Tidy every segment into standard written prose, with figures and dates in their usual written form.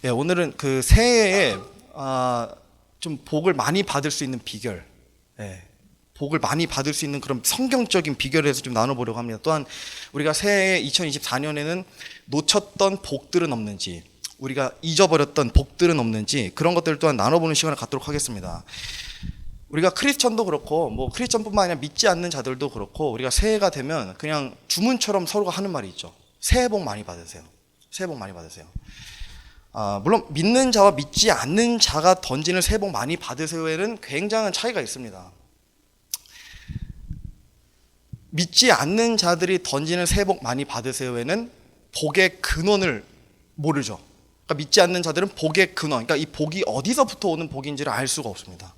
예, 오늘은 그 새해에 좀 복을 많이 받을 수 있는 비결, 예, 복을 많이 받을 수 있는 그런 성경적인 비결에 대해서 좀 나눠보려고 합니다. 또한 우리가 새해 2024년에는 놓쳤던 복들은 없는지, 우리가 잊어버렸던 복들은 없는지 그런 것들 또한 나눠보는 시간을 갖도록 하겠습니다. 우리가 크리스천도 그렇고 뭐 크리스천뿐만 아니라 믿지 않는 자들도 그렇고 우리가 새해가 되면 그냥 주문처럼 서로가 하는 말이 있죠. 새해 복 많이 받으세요. 새해 복 많이 받으세요. 물론 믿는 자와 믿지 않는 자가 던지는 새해 복 많이 받으세요에는 굉장한 차이가 있습니다. 믿지 않는 자들이 던지는 새해 복 많이 받으세요에는 복의 근원을 모르죠. 그러니까 믿지 않는 자들은 복의 근원, 그러니까 이 복이 어디서부터 오는 복인지를 알 수가 없습니다.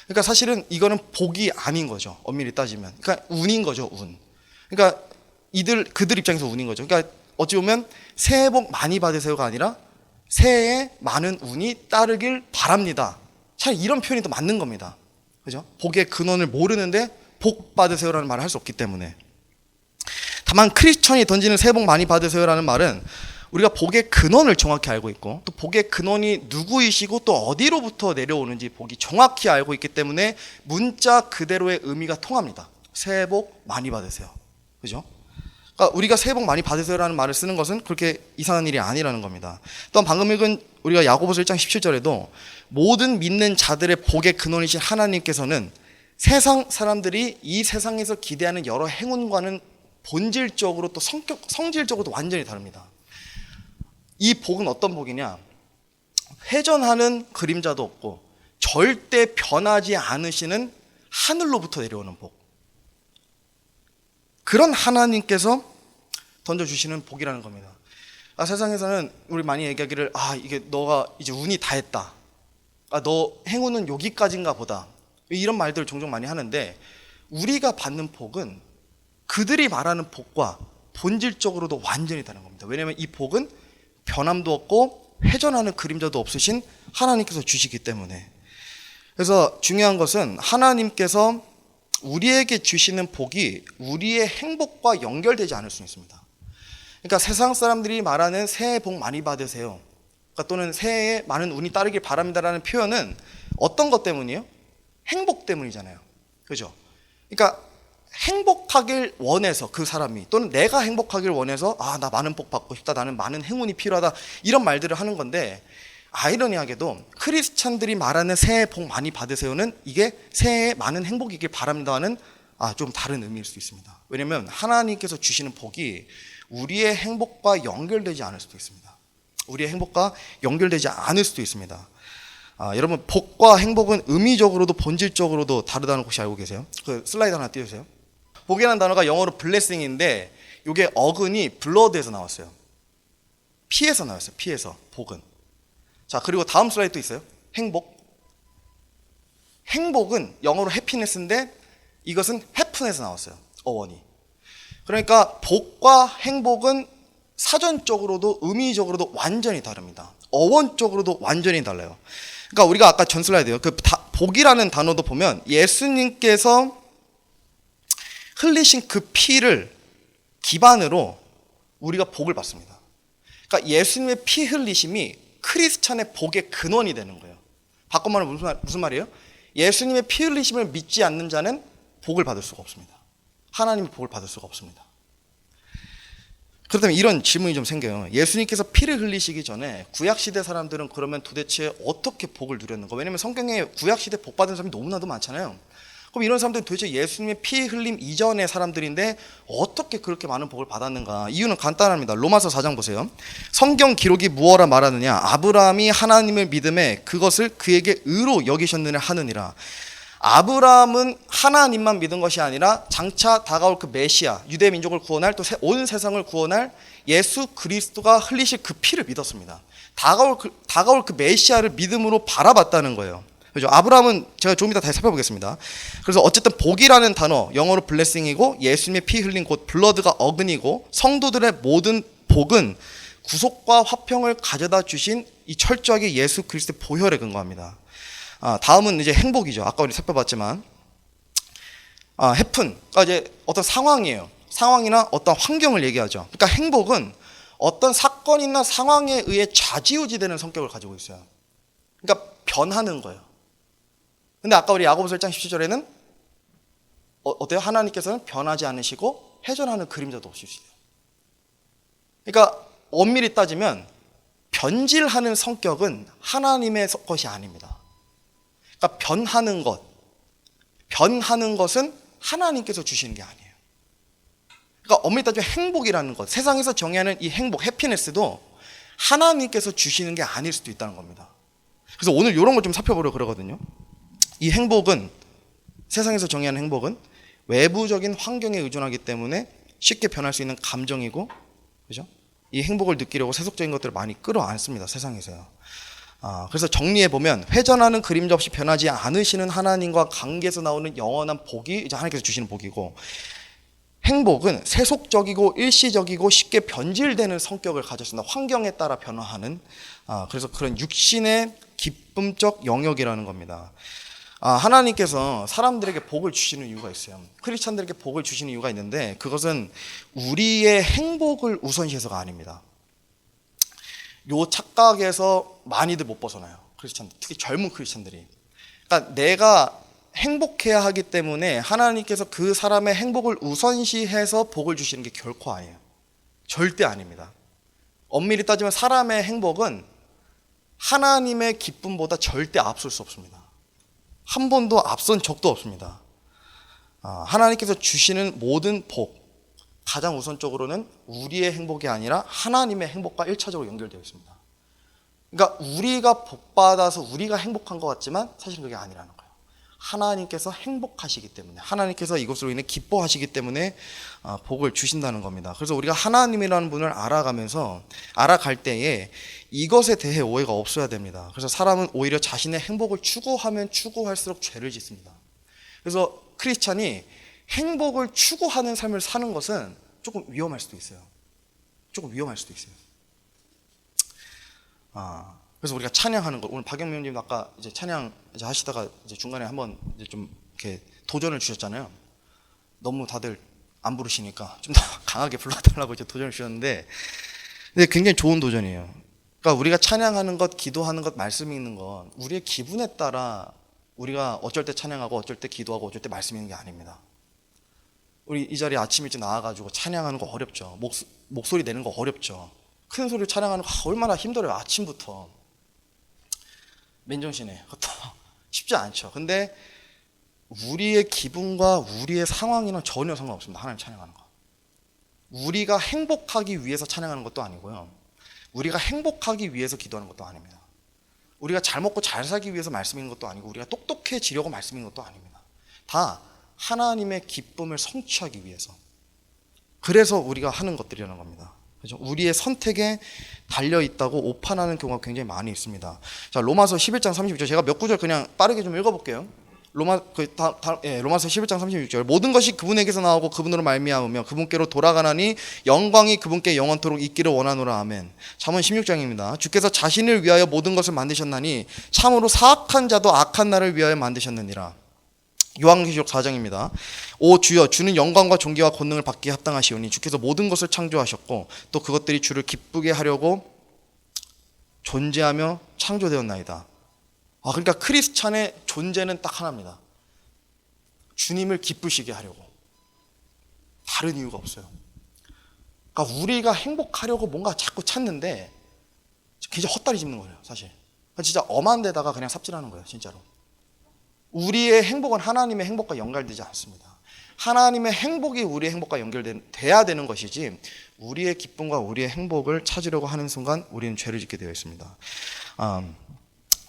그러니까 사실은 이거는 복이 아닌 거죠. 엄밀히 따지면. 그러니까 운인 거죠, 운. 그러니까 그들 입장에서 운인 거죠. 그러니까 어찌 보면 새해 복 많이 받으세요가 아니라 새해에 많은 운이 따르길 바랍니다. 차라리 이런 표현이 더 맞는 겁니다. 그죠? 복의 근원을 모르는데 복 받으세요라는 말을 할 수 없기 때문에. 다만 크리스천이 던지는 새해 복 많이 받으세요라는 말은 우리가 복의 근원을 정확히 알고 있고 또 복의 근원이 누구이시고 또 어디로부터 내려오는지 복이 정확히 알고 있기 때문에 문자 그대로의 의미가 통합니다. 새해 복 많이 받으세요. 그죠? 그러니까 우리가 새해 복 많이 받으세요라는 말을 쓰는 것은 그렇게 이상한 일이 아니라는 겁니다. 또한 방금 읽은 우리가 야고보서 1장 17절에도 모든 믿는 자들의 복의 근원이신 하나님께서는 세상 사람들이 이 세상에서 기대하는 여러 행운과는 본질적으로 또 성질적으로도 완전히 다릅니다. 이 복은 어떤 복이냐? 회전하는 그림자도 없고 절대 변하지 않으시는 하늘로부터 내려오는 복. 그런 하나님께서 던져주시는 복이라는 겁니다. 세상에서는 우리 많이 얘기하기를 이게 너가 이제 운이 다 했다. 너 행운은 여기까지인가 보다. 이런 말들을 종종 많이 하는데 우리가 받는 복은 그들이 말하는 복과 본질적으로도 완전히 다른 겁니다. 왜냐하면 이 복은 변함도 없고 회전하는 그림자도 없으신 하나님께서 주시기 때문에. 그래서 중요한 것은 하나님께서 우리에게 주시는 복이 우리의 행복과 연결되지 않을 수 있습니다. 그러니까 세상 사람들이 말하는 새해 복 많이 받으세요, 그러니까 또는 새해에 많은 운이 따르길 바랍니다라는 표현은 어떤 것 때문이에요? 행복 때문이잖아요. 그죠? 그러니까 행복하길 원해서 그 사람이, 또는 내가 행복하길 원해서 나 많은 복 받고 싶다, 나는 많은 행운이 필요하다, 이런 말들을 하는 건데, 아이러니하게도 크리스찬들이 말하는 새해 복 많이 받으세요는 이게 새해에 많은 행복이길 바랍니다는 좀 다른 의미일 수 있습니다. 왜냐하면 하나님께서 주시는 복이 우리의 행복과 연결되지 않을 수도 있습니다. 우리의 행복과 연결되지 않을 수도 있습니다. 여러분, 복과 행복은 의미적으로도 본질적으로도 다르다는 거 혹시 알고 계세요? 그 슬라이드 하나 띄워주세요. 복이라는 단어가 영어로 블레싱인데 이게 어근이 블러드에서 나왔어요. 피에서 나왔어요. 피에서. 복은. 자, 그리고 다음 슬라이드 또 있어요. 행복. 행복은 영어로 해피네스인데 이것은 해픈에서 나왔어요. 어원이. 그러니까 복과 행복은 사전적으로도 의미적으로도 완전히 다릅니다. 어원적으로도 완전히 달라요. 그러니까 우리가 아까 전 슬라이드요. 복이라는 단어도 보면 예수님께서 흘리신 그 피를 기반으로 우리가 복을 받습니다. 그러니까 예수님의 피 흘리심이 크리스찬의 복의 근원이 되는 거예요. 바꿔 말하면 무슨 말이에요? 예수님의 피 흘리심을 믿지 않는 자는 복을 받을 수가 없습니다. 하나님의 복을 받을 수가 없습니다. 그렇다면 이런 질문이 좀 생겨요. 예수님께서 피를 흘리시기 전에 구약시대 사람들은 그러면 도대체 어떻게 복을 누렸는가? 왜냐하면 성경에 구약시대 복 받은 사람이 너무나도 많잖아요. 그럼 이런 사람들은 도대체 예수님의 피 흘림 이전의 사람들인데 어떻게 그렇게 많은 복을 받았는가? 이유는 간단합니다. 로마서 4장 보세요. 성경 기록이 무엇라 말하느냐? 아브라함이 하나님을 믿음에 그것을 그에게 의로 여기셨느냐 하느니라. 아브라함은 하나님만 믿은 것이 아니라 장차 다가올 그 메시아, 유대 민족을 구원할, 또 온 세상을 구원할 예수 그리스도가 흘리실 그 피를 믿었습니다. 다가올 그 메시아를 믿음으로 바라봤다는 거예요. 그죠? 아브라함은 제가 조금 이따 다시 살펴보겠습니다. 그래서 어쨌든 복이라는 단어, 영어로 블레싱이고 예수님의 피 흘린 곧 블러드가 어근이고 성도들의 모든 복은 구속과 화평을 가져다 주신 이 철저하게 예수 그리스도의 보혈에 근거합니다. 다음은 이제 행복이죠. 아까 우리 살펴봤지만 해픈, 그러니까 이제 어떤 상황이에요. 상황이나 어떤 환경을 얘기하죠. 그러니까 행복은 어떤 사건이나 상황에 의해 좌지우지되는 성격을 가지고 있어요. 그러니까 변하는 거예요. 근데 아까 우리 야고보서 1장 17절에는 어때요? 하나님께서는 변하지 않으시고 회전하는 그림자도 없으시대요. 그러니까 엄밀히 따지면 변질하는 성격은 하나님의 것이 아닙니다. 그러니까 변하는 것은 하나님께서 주시는 게 아니에요. 그러니까 엄밀히 따지면 행복이라는 것, 세상에서 정의하는 이 행복, 해피니스도 하나님께서 주시는 게 아닐 수도 있다는 겁니다. 그래서 오늘 이런 걸 좀 살펴보려고 그러거든요. 이 행복은, 세상에서 정의하는 행복은 외부적인 환경에 의존하기 때문에 쉽게 변할 수 있는 감정이고, 그죠? 이 행복을 느끼려고 세속적인 것들을 많이 끌어안습니다, 세상에서요. 그래서 정리해보면 회전하는 그림자 없이 변하지 않으시는 하나님과 관계에서 나오는 영원한 복이 이제 하나님께서 주시는 복이고, 행복은 세속적이고 일시적이고 쉽게 변질되는 성격을 가졌습니다. 환경에 따라 변화하는, 그래서 그런 육신의 기쁨적 영역이라는 겁니다. 하나님께서 사람들에게 복을 주시는 이유가 있어요. 크리스찬들에게 복을 주시는 이유가 있는데, 그것은 우리의 행복을 우선시해서가 아닙니다. 요 착각에서 많이들 못 벗어나요, 크리스찬들, 특히 젊은 크리스찬들이. 그러니까 내가 행복해야 하기 때문에 하나님께서 그 사람의 행복을 우선시해서 복을 주시는 게 결코 아니에요. 절대 아닙니다. 엄밀히 따지면 사람의 행복은 하나님의 기쁨보다 절대 앞설 수 없습니다. 한 번도 앞선 적도 없습니다. 하나님께서 주시는 모든 복, 가장 우선적으로는 우리의 행복이 아니라 하나님의 행복과 1차적으로 연결되어 있습니다. 그러니까 우리가 복받아서 우리가 행복한 것 같지만 사실은 그게 아니라는 거예요. 하나님께서 행복하시기 때문에, 하나님께서 이것으로 인해 기뻐하시기 때문에 복을 주신다는 겁니다. 그래서 우리가 하나님이라는 분을 알아갈 때에 이것에 대해 오해가 없어야 됩니다. 그래서 사람은 오히려 자신의 행복을 추구하면 추구할수록 죄를 짓습니다. 그래서 크리스찬이 행복을 추구하는 삶을 사는 것은 조금 위험할 수도 있어요. 그래서 우리가 찬양하는 것, 오늘 박영민 님 아까 이제 찬양 이제 하시다가 이제 중간에 한번 이제 좀 이렇게 도전을 주셨잖아요. 너무 다들 안 부르시니까 좀 더 강하게 불러달라고 이제 도전을 주셨는데, 근데 굉장히 좋은 도전이에요. 그러니까 우리가 찬양하는 것, 기도하는 것, 말씀 읽는 건 우리의 기분에 따라 우리가 어쩔 때 찬양하고 어쩔 때 기도하고 어쩔 때 말씀 읽는 게 아닙니다. 우리 이 자리에 아침 일찍 나와가지고 찬양하는 거 어렵죠. 목소리 내는 거 어렵죠. 큰 소리로 찬양하는 거 얼마나 힘들어요. 아침부터 맨정신에 그것도 쉽지 않죠. 근데 우리의 기분과 우리의 상황이랑 전혀 상관없습니다. 하나님 찬양하는 거. 우리가 행복하기 위해서 찬양하는 것도 아니고요, 우리가 행복하기 위해서 기도하는 것도 아닙니다. 우리가 잘 먹고 잘 살기 위해서 말씀 읽는 것도 아니고, 우리가 똑똑해지려고 말씀 읽는 것도 아닙니다. 다 하나님의 기쁨을 성취하기 위해서, 그래서 우리가 하는 것들이라는 겁니다. 그렇죠? 우리의 선택에 달려있다고 오판하는 경우가 굉장히 많이 있습니다. 자, 로마서 11장 36절, 제가 몇 구절 그냥 빠르게 좀 읽어볼게요. 로마서 11장 36절, 모든 것이 그분에게서 나오고 그분으로 말미암으며 그분께로 돌아가나니 영광이 그분께 영원토록 있기를 원하노라. 아멘. 잠언 16장입니다. 주께서 자신을 위하여 모든 것을 만드셨나니 참으로 사악한 자도 악한 날을 위하여 만드셨느니라. 요한계시록 4장입니다. 오 주여, 주는 영광과 존귀와 권능을 받기에 합당하시오니 주께서 모든 것을 창조하셨고 또 그것들이 주를 기쁘게 하려고 존재하며 창조되었나이다. 그러니까 크리스찬의 존재는 딱 하나입니다. 주님을 기쁘시게 하려고. 다른 이유가 없어요. 그러니까 우리가 행복하려고 뭔가 자꾸 찾는데 굉장히 헛다리 짚는 거예요, 사실. 진짜 엄한 데다가 그냥 삽질하는 거예요, 진짜로. 우리의 행복은 하나님의 행복과 연결되지 않습니다. 하나님의 행복이 우리의 행복과 연결돼야 되는 것이지, 우리의 기쁨과 우리의 행복을 찾으려고 하는 순간 우리는 죄를 짓게 되어 있습니다.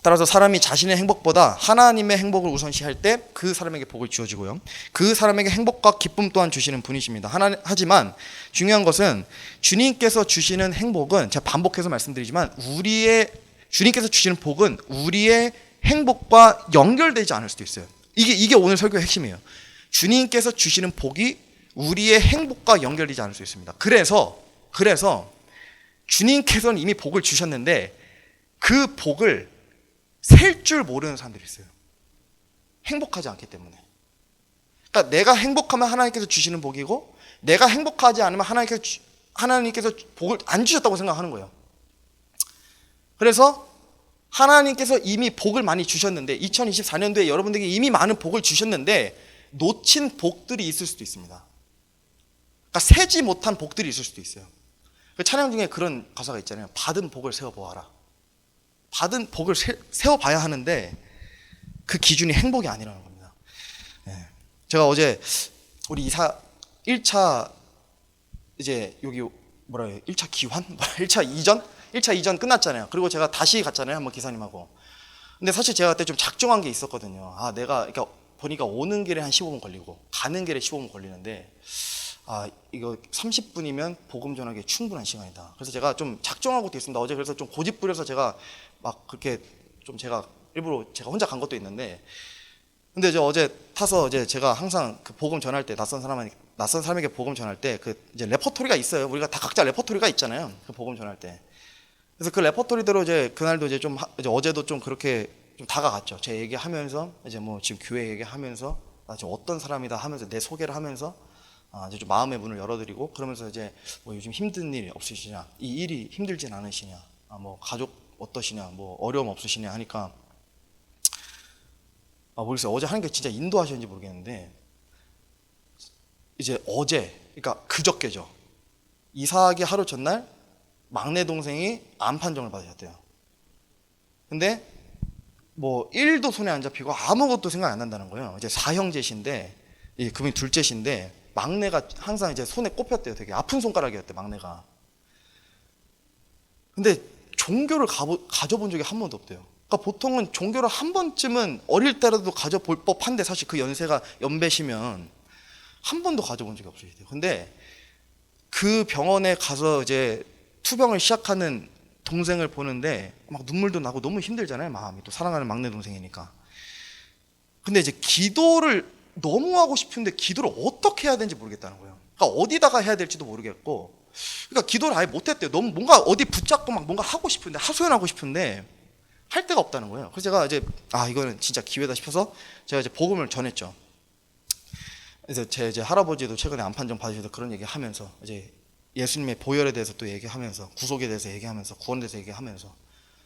따라서 사람이 자신의 행복보다 하나님의 행복을 우선시할 때 그 사람에게 복을 주어지고요, 그 사람에게 행복과 기쁨 또한 주시는 분이십니다. 하지만 중요한 것은 주님께서 주시는 행복은, 제가 반복해서 말씀드리지만, 주님께서 주시는 복은 우리의 행복과 연결되지 않을 수도 있어요. 이게 오늘 설교의 핵심이에요. 주님께서 주시는 복이 우리의 행복과 연결되지 않을 수 있습니다. 그래서 주님께서는 이미 복을 주셨는데 그 복을 셀 줄 모르는 사람들이 있어요. 행복하지 않기 때문에. 그러니까 내가 행복하면 하나님께서 주시는 복이고, 내가 행복하지 않으면 하나님께서 하나님께서 복을 안 주셨다고 생각하는 거예요. 그래서 하나님께서 이미 복을 많이 주셨는데 2024년도에 여러분들에게 이미 많은 복을 주셨는데 놓친 복들이 있을 수도 있습니다. 그러니까 세지 못한 복들이 있을 수도 있어요. 그 찬양 중에 그런 가사가 있잖아요. 받은 복을 세워보아라. 받은 복을 세워봐야 하는데 그 기준이 행복이 아니라는 겁니다. 제가 어제 우리 이사 1차 이제 여기 뭐라 해요? 1차 기환? 1차 이전? 1차 이전 끝났잖아요. 그리고 제가 다시 갔잖아요. 한번 기사님하고. 근데 사실 제가 그때 좀 작정한 게 있었거든요. 내가 그러니까 보니까 오는 길에 한 15분 걸리고 가는 길에 15분 걸리는데 이거 30분이면 복음 전하기에 충분한 시간이다. 그래서 제가 좀 작정하고 됐습니다. 어제 그래서 좀 고집 부려서 제가 막 그렇게 좀 제가 일부러 제가 혼자 간 것도 있는데, 근데 어제 타서 이제 제가 항상 그 복음 전할 때 낯선 사람에게 복음 전할 때 그 이제 레퍼토리가 있어요. 우리가 다 각자 레퍼토리가 있잖아요. 그 복음 전할 때. 그래서 그 레퍼토리대로 이제 그날도 이제 이제 어제도 좀 그렇게 좀 다가갔죠. 제 얘기하면서 이제 뭐 지금 교회 얘기하면서 지금 어떤 사람이다 하면서 내 소개를 하면서 이제 좀 마음의 문을 열어드리고, 그러면서 이제 뭐 요즘 힘든 일 없으시냐, 이 일이 힘들진 않으시냐, 뭐 가족 어떠시냐, 뭐 어려움 없으시냐 하니까 모르겠어요. 어제 하는 게 진짜 인도하셨는지 모르겠는데 이제 어제, 그러니까 그저께죠. 이사하기 하루 전날 막내 동생이 암 판정을 받으셨대요. 근데 뭐 일도 손에 안 잡히고 아무것도 생각 안 난다는 거예요. 이제 사형제신데 그분이 둘째신데 막내가 항상 이제 손에 꼽혔대요. 되게 아픈 손가락이었대, 막내가. 근데 종교를 가져본 적이 한 번도 없대요. 그러니까 보통은 종교를 한 번쯤은 어릴 때라도 가져볼 법한데, 사실 그 연세가 연배시면 한 번도 가져본 적이 없으시대요. 근데 그 병원에 가서 이제 투병을 시작하는 동생을 보는데 막 눈물도 나고 너무 힘들잖아요, 마음이. 또 사랑하는 막내 동생이니까. 근데 이제 기도를 너무 하고 싶은데 기도를 어떻게 해야 되는지 모르겠다는 거예요. 그러니까 어디다가 해야 될지도 모르겠고, 그러니까 기도를 아예 못했대요. 너무 뭔가 어디 붙잡고 막 뭔가 하고 싶은데, 하소연하고 싶은데 할 데가 없다는 거예요. 그래서 제가 이제 이거는 진짜 기회다 싶어서 제가 이제 복음을 전했죠. 그래서 제 이제 할아버지도 최근에 암 판정 받으셔서 그런 얘기하면서 이제 예수님의 보혈에 대해서 또 얘기하면서, 구속에 대해서 얘기하면서, 구원에 대해서 얘기하면서,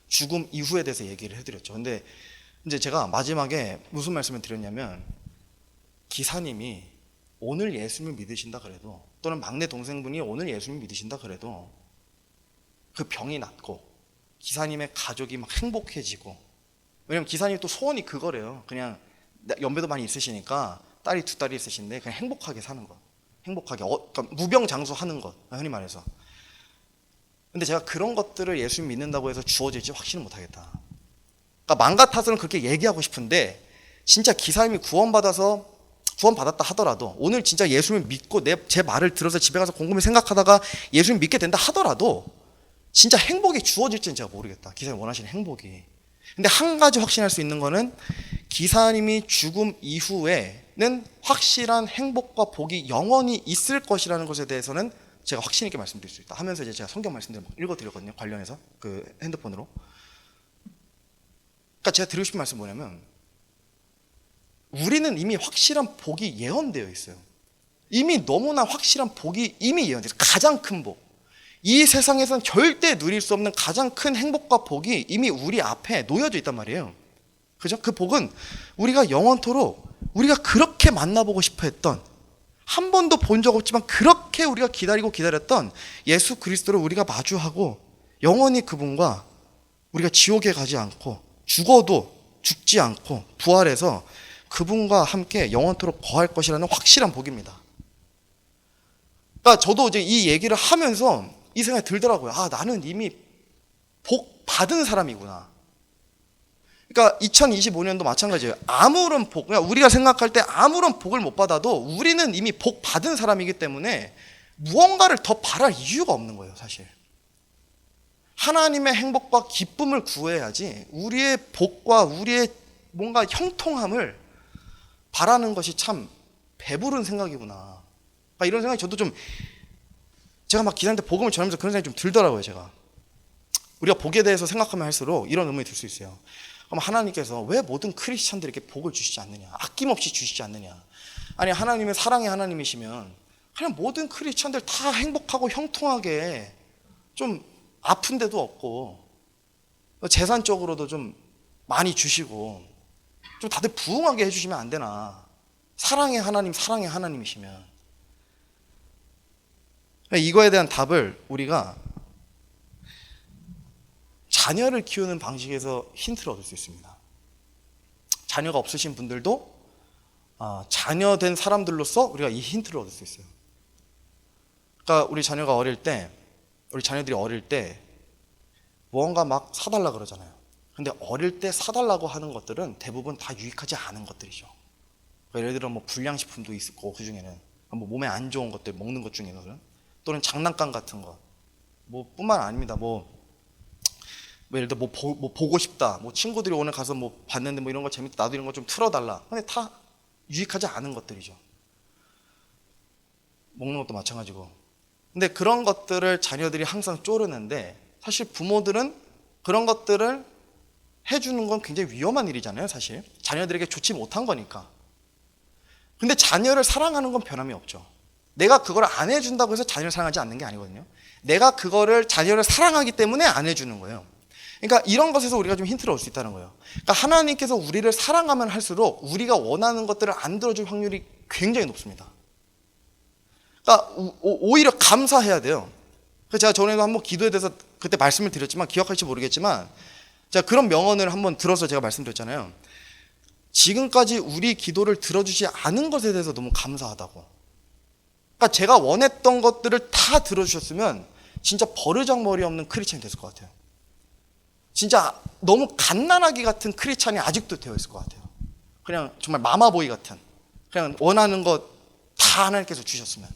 죽음 이후에 대해서 얘기를 해드렸죠. 근데 이제 제가 마지막에 무슨 말씀을 드렸냐면, 기사님이 오늘 예수님을 믿으신다 그래도, 또는 막내 동생분이 오늘 예수님을 믿으신다 그래도 그 병이 낫고 기사님의 가족이 막 행복해지고, 왜냐면 기사님 또 소원이 그거래요. 그냥 연배도 많이 있으시니까 딸이 2딸이 있으신데 그냥 행복하게 사는 것, 행복하게 그러니까 무병장수하는 것, 흔히 말해서. 근데 제가 그런 것들을 예수님 믿는다고 해서 주어질지 확신은 못하겠다. 그러니까 맘 같아서는 그렇게 얘기하고 싶은데, 진짜 기사님이 구원받았다 하더라도, 오늘 진짜 예수님을 믿고 제 말을 들어서 집에 가서 곰곰이 생각하다가 예수님 믿게 된다 하더라도 진짜 행복이 주어질지는 제가 모르겠다. 기사님 원하시는 행복이. 근데 한 가지 확신할 수 있는 거는, 기사님이 죽음 이후에는 확실한 행복과 복이 영원히 있을 것이라는 것에 대해서는 제가 확신 있게 말씀드릴 수 있다 하면서 이제 제가 성경 말씀들을 막 읽어드렸거든요. 관련해서 그 핸드폰으로. 그러니까 제가 드리고 싶은 말씀은 뭐냐면, 우리는 이미 확실한 복이 예언되어 있어요. 이미 너무나 확실한 복이 이미 예언되어 있어요. 가장 큰 복, 이 세상에서는 절대 누릴 수 없는 가장 큰 행복과 복이 이미 우리 앞에 놓여져 있단 말이에요. 그죠? 그 복은 우리가 영원토록 우리가 그렇게 만나보고 싶어 했던, 한 번도 본 적 없지만 그렇게 우리가 기다렸던 예수 그리스도를 우리가 마주하고 영원히 그분과 우리가 지옥에 가지 않고, 죽어도 죽지 않고 부활해서 그분과 함께 영원토록 거할 것이라는 확실한 복입니다. 그러니까 저도 이제 이 얘기를 하면서 이 생각이 들더라고요. 나는 이미 복 받은 사람이구나. 그러니까 2025년도 마찬가지예요. 아무런 복, 그러니까 우리가 생각할 때 아무런 복을 못 받아도 우리는 이미 복 받은 사람이기 때문에 무언가를 더 바랄 이유가 없는 거예요, 사실. 하나님의 행복과 기쁨을 구해야지 우리의 복과 우리의 뭔가 형통함을 바라는 것이 참 배부른 생각이구나. 그러니까 이런 생각이 저도 좀, 제가 막 기사한테 복음을 전하면서 그런 생각이 좀 들더라고요. 제가 우리가 복에 대해서 생각하면 할수록 이런 의문이 들 수 있어요. 그럼 하나님께서 왜 모든 크리스찬들에게 복을 주시지 않느냐, 아낌없이 주시지 않느냐. 아니, 하나님은 사랑의 하나님이시면 그냥 모든 크리스천들 다 행복하고 형통하게, 좀 아픈 데도 없고 재산적으로도 좀 많이 주시고 좀 다들 부흥하게 해주시면 안 되나? 사랑의 하나님, 사랑의 하나님이시면. 이거에 대한 답을 우리가 자녀를 키우는 방식에서 힌트를 얻을 수 있습니다. 자녀가 없으신 분들도 자녀 된 사람들로서 우리가 이 힌트를 얻을 수 있어요. 그러니까 우리 자녀들이 어릴 때 무언가 막 사달라 그러잖아요. 근데 어릴 때 사달라고 하는 것들은 대부분 다 유익하지 않은 것들이죠. 그러니까 예를 들어 뭐 불량식품도 있고, 그 중에는 뭐 몸에 안 좋은 것들 먹는 것 중에는, 또는 장난감 같은 것, 뭐 뿐만 아닙니다. 뭐 예를 들어 뭐 보고 싶다, 뭐 친구들이 오늘 가서 뭐 봤는데 뭐 이런 거 재밌다, 나도 이런 거 좀 틀어달라. 근데 다 유익하지 않은 것들이죠. 먹는 것도 마찬가지고. 근데 그런 것들을 자녀들이 항상 쪼르는데, 사실 부모들은 그런 것들을 해주는 건 굉장히 위험한 일이잖아요. 사실 자녀들에게 좋지 못한 거니까. 근데 자녀를 사랑하는 건 변함이 없죠. 내가 그걸 안 해준다고 해서 자녀를 사랑하지 않는 게 아니거든요. 내가 그거를, 자녀를 사랑하기 때문에 안 해주는 거예요. 그러니까 이런 것에서 우리가 좀 힌트를 얻을 수 있다는 거예요. 그러니까 하나님께서 우리를 사랑하면 할수록 우리가 원하는 것들을 안 들어줄 확률이 굉장히 높습니다. 그러니까 오히려 감사해야 돼요. 그래서 제가 전에도 한번 기도에 대해서 그때 말씀을 드렸지만 기억할지 모르겠지만, 제가 그런 명언을 한번 들어서 제가 말씀드렸잖아요. 지금까지 우리 기도를 들어주지 않은 것에 대해서 너무 감사하다고. 그러니까 제가 원했던 것들을 다 들어주셨으면 진짜 버르장머리 없는 크리스찬이 됐을 것 같아요. 진짜 너무 갓난아기 같은 크리스찬이 아직도 되어 있을 것 같아요. 그냥 정말 마마보이 같은, 그냥 원하는 것 다 하나님께서 주셨으면.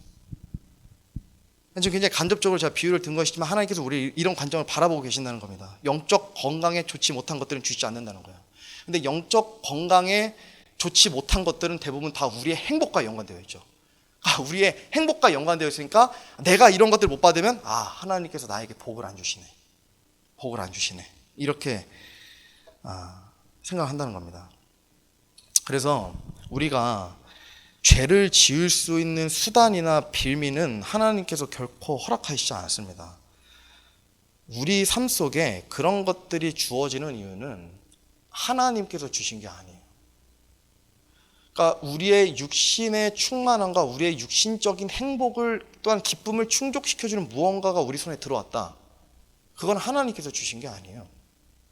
지금 굉장히 간접적으로 제가 비유를 든 것이지만 하나님께서 우리 이런 관점을 바라보고 계신다는 겁니다. 영적 건강에 좋지 못한 것들은 주시지 않는다는 거예요. 근데 영적 건강에 좋지 못한 것들은 대부분 다 우리의 행복과 연관되어 있죠. 우리의 행복과 연관되어 있으니까 내가 이런 것들을 못 받으면 하나님께서 나에게 복을 안 주시네, 복을 안 주시네, 이렇게 생각한다는 겁니다. 그래서 우리가 죄를 지을 수 있는 수단이나 빌미는 하나님께서 결코 허락하시지 않았습니다. 우리 삶 속에 그런 것들이 주어지는 이유는 하나님께서 주신 게 아니에요. 그러니까 우리의 육신의 충만함과 우리의 육신적인 행복을, 또한 기쁨을 충족시켜주는 무언가가 우리 손에 들어왔다. 그건 하나님께서 주신 게 아니에요.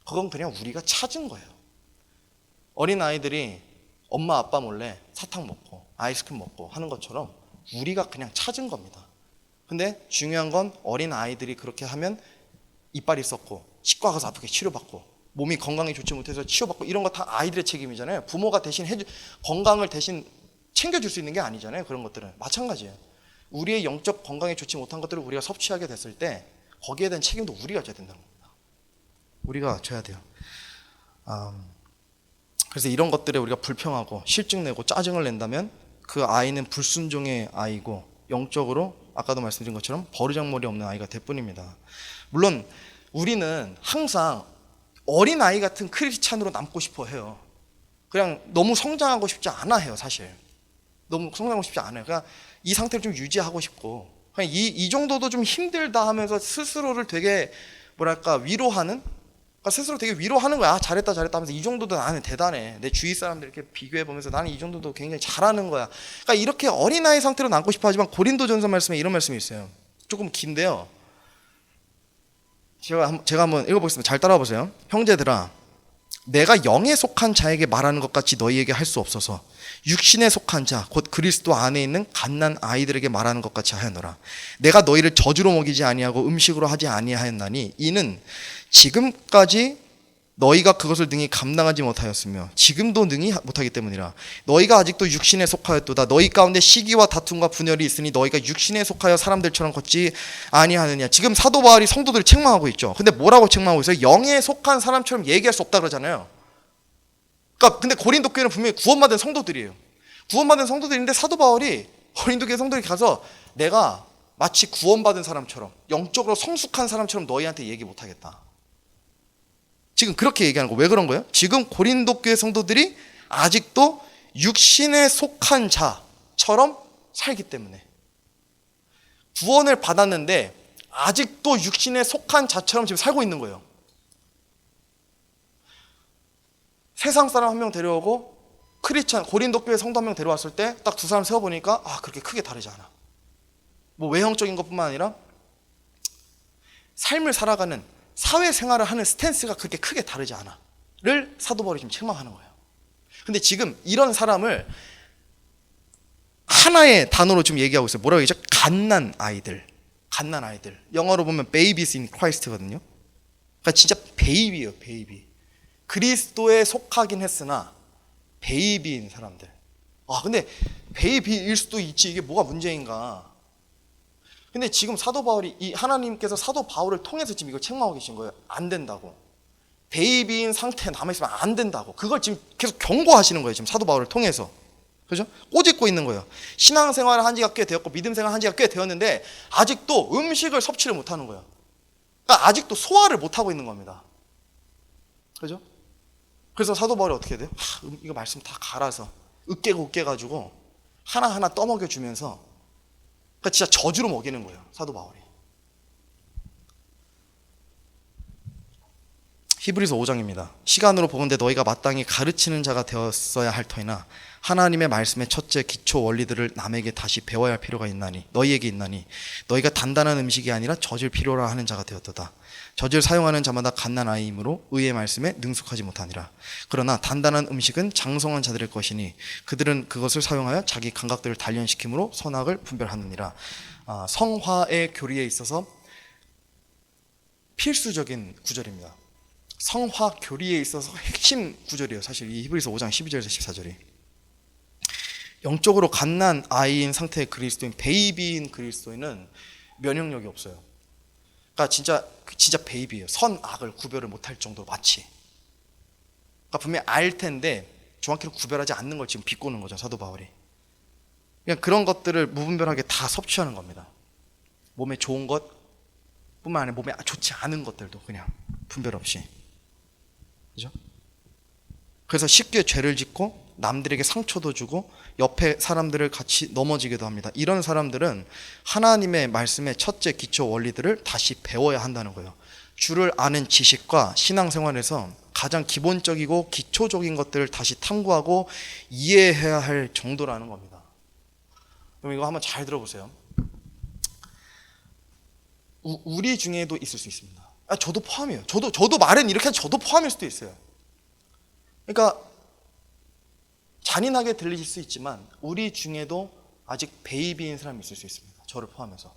그건 그냥 우리가 찾은 거예요. 어린아이들이 엄마 아빠 몰래 사탕 먹고 아이스크림 먹고 하는 것처럼 우리가 그냥 찾은 겁니다. 근데 중요한 건 어린아이들이 그렇게 하면 이빨이 썩고 치과 가서 아프게 치료받고 몸이 건강에 좋지 못해서 치료받고, 이런 거 다 아이들의 책임이잖아요. 부모가 대신 건강을 대신 챙겨줄 수 있는 게 아니잖아요. 그런 것들은 마찬가지예요. 우리의 영적 건강에 좋지 못한 것들을 우리가 섭취하게 됐을 때 거기에 대한 책임도 우리가 져야 된다는 겁니다. 우리가 져야 돼요. 그래서 이런 것들에 우리가 불평하고 실증내고 짜증을 낸다면 그 아이는 불순종의 아이고, 영적으로 아까도 말씀드린 것처럼 버르장머리 없는 아이가 될 뿐입니다. 물론 우리는 항상 어린아이 같은 크리스찬으로 남고 싶어 해요. 그냥 너무 성장하고 싶지 않아 해요. 사실 너무 성장하고 싶지 않아요. 그냥 이 상태를 좀 유지하고 싶고, 그냥 이 정도도 좀 힘들다 하면서 스스로를 되게 위로하는, 그러니까 스스로 되게 위로하는 거야. 잘했다 하면서 이 정도도 나는 대단해. 내 주위 사람들 이렇게 비교해보면서 나는 이 정도도 굉장히 잘하는 거야. 그러니까 이렇게 어린아이 상태로 남고 싶어 하지만 고린도전서 말씀에 이런 말씀이 있어요. 조금 긴데요. 제가 한번 읽어보겠습니다. 잘 따라와 보세요. 형제들아, 내가 영에 속한 자에게 말하는 것 같이 너희에게 할 수 없어서 육신에 속한 자 곧 그리스도 안에 있는 갓난 아이들에게 말하는 것 같이 하였노라. 내가 너희를 저주로 먹이지 아니하고 음식으로 하지 아니하였나니 이는 지금까지 너희가 그것을 능히 감당하지 못하였으며 지금도 능히 못하기 때문이라. 너희가 아직도 육신에 속하였도다. 너희 가운데 시기와 다툼과 분열이 있으니 너희가 육신에 속하여 사람들처럼 걷지 아니하느냐. 지금 사도 바울이 성도들을 책망하고 있죠. 근데 뭐라고 책망하고 있어요? 영에 속한 사람처럼 얘기할 수 없다 그러잖아요. 그러니까 근데 고린도 교회는 분명히 구원받은 성도들이에요. 구원받은 성도들인데 사도 바울이 고린도 교회 성도들이 가서 내가 마치 구원받은 사람처럼, 영적으로 성숙한 사람처럼 너희한테 얘기 못하겠다. 지금 그렇게 얘기하는 거. 왜 그런 거예요? 지금 고린도 교회 성도들이 아직도 육신에 속한 자처럼 살기 때문에. 구원을 받았는데 아직도 육신에 속한 자처럼 지금 살고 있는 거예요. 세상 사람 한 명 데려오고 고린도 교회 성도 한 명 데려왔을 때 딱 두 사람 세워보니까 그렇게 크게 다르지 않아. 뭐 외형적인 것뿐만 아니라 삶을 살아가는 사회생활을 하는 스탠스가 그렇게 크게 다르지 않아를 사도 바울이 지금 책망하는 거예요. 근데 지금 이런 사람을 하나의 단어로 지금 얘기하고 있어요. 뭐라고 얘기하죠? 갓난 아이들. 영어로 보면 babies in Christ거든요. 그러니까 진짜 베이비예요, 베이비. 그리스도에 속하긴 했으나 베이비인 사람들. 근데 베이비일 수도 있지. 이게 뭐가 문제인가? 근데 지금 사도 바울이 하나님께서 사도 바울을 통해서 지금 이걸 책망하고 계신 거예요. 안 된다고. 베이비인 상태에 남아있으면 안 된다고. 그걸 지금 계속 경고하시는 거예요. 지금 사도 바울을 통해서. 그죠? 꼬집고 있는 거예요. 신앙생활을 한 지가 꽤 되었고 믿음생활을 한 지가 꽤 되었는데 아직도 음식을 섭취를 못하는 거예요. 그러니까 아직도 소화를 못하고 있는 겁니다. 그죠? 그래서 사도 바울이 어떻게 돼요? 이거 말씀 다 갈아서 으깨가지고 하나하나 떠먹여주면서 그러니까 진짜 저주로 먹이는 거예요. 사도 바울이. 히브리서 5장입니다. 시간으로 보건대 너희가 마땅히 가르치는 자가 되었어야 할 터이나 하나님의 말씀의 첫째 기초 원리들을 남에게 다시 배워야 할 필요가 있나니 너희에게 있나니 너희가 단단한 음식이 아니라 젖을 필요로 하는 자가 되었도다. 젖을 사용하는 자마다 갓난아이이므로 의의 말씀에 능숙하지 못하니라. 그러나 단단한 음식은 장성한 자들의 것이니 그들은 그것을 사용하여 자기 감각들을 단련시킴으로 선악을 분별하느니라. 성화의 교리에 있어서 필수적인 구절입니다. 성화 교리에 있어서 핵심 구절이에요. 사실 이 히브리서 5장 12절에서 14절이 영적으로 갓난 아이인 상태의 그리스도인, 베이비인 그리스도인은 면역력이 없어요. 그러니까 진짜 베이비예요. 선악을 구별을 못할 정도로 마치. 그러니까 분명히 알 텐데 정확히 구별하지 않는 걸 지금 비꼬는 거죠, 사도 바울이. 그냥 그런 것들을 무분별하게 다 섭취하는 겁니다. 몸에 좋은 것뿐만 아니라 몸에 좋지 않은 것들도 그냥 분별 없이. 그죠? 그래서 쉽게 죄를 짓고 남들에게 상처도 주고 옆에 사람들을 같이 넘어지기도 합니다. 이런 사람들은 하나님의 말씀의 첫째 기초 원리들을 다시 배워야 한다는 거예요. 주를 아는 지식과 신앙생활에서 가장 기본적이고 기초적인 것들을 다시 탐구하고 이해해야 할 정도라는 겁니다. 그럼 이거 한번 잘 들어보세요. 우리 중에도 있을 수 있습니다. 저도 포함이에요. 저도 말은 이렇게 저도 포함일 수도 있어요. 그러니까 잔인하게 들리실 수 있지만 우리 중에도 아직 베이비인 사람이 있을 수 있습니다. 저를 포함해서.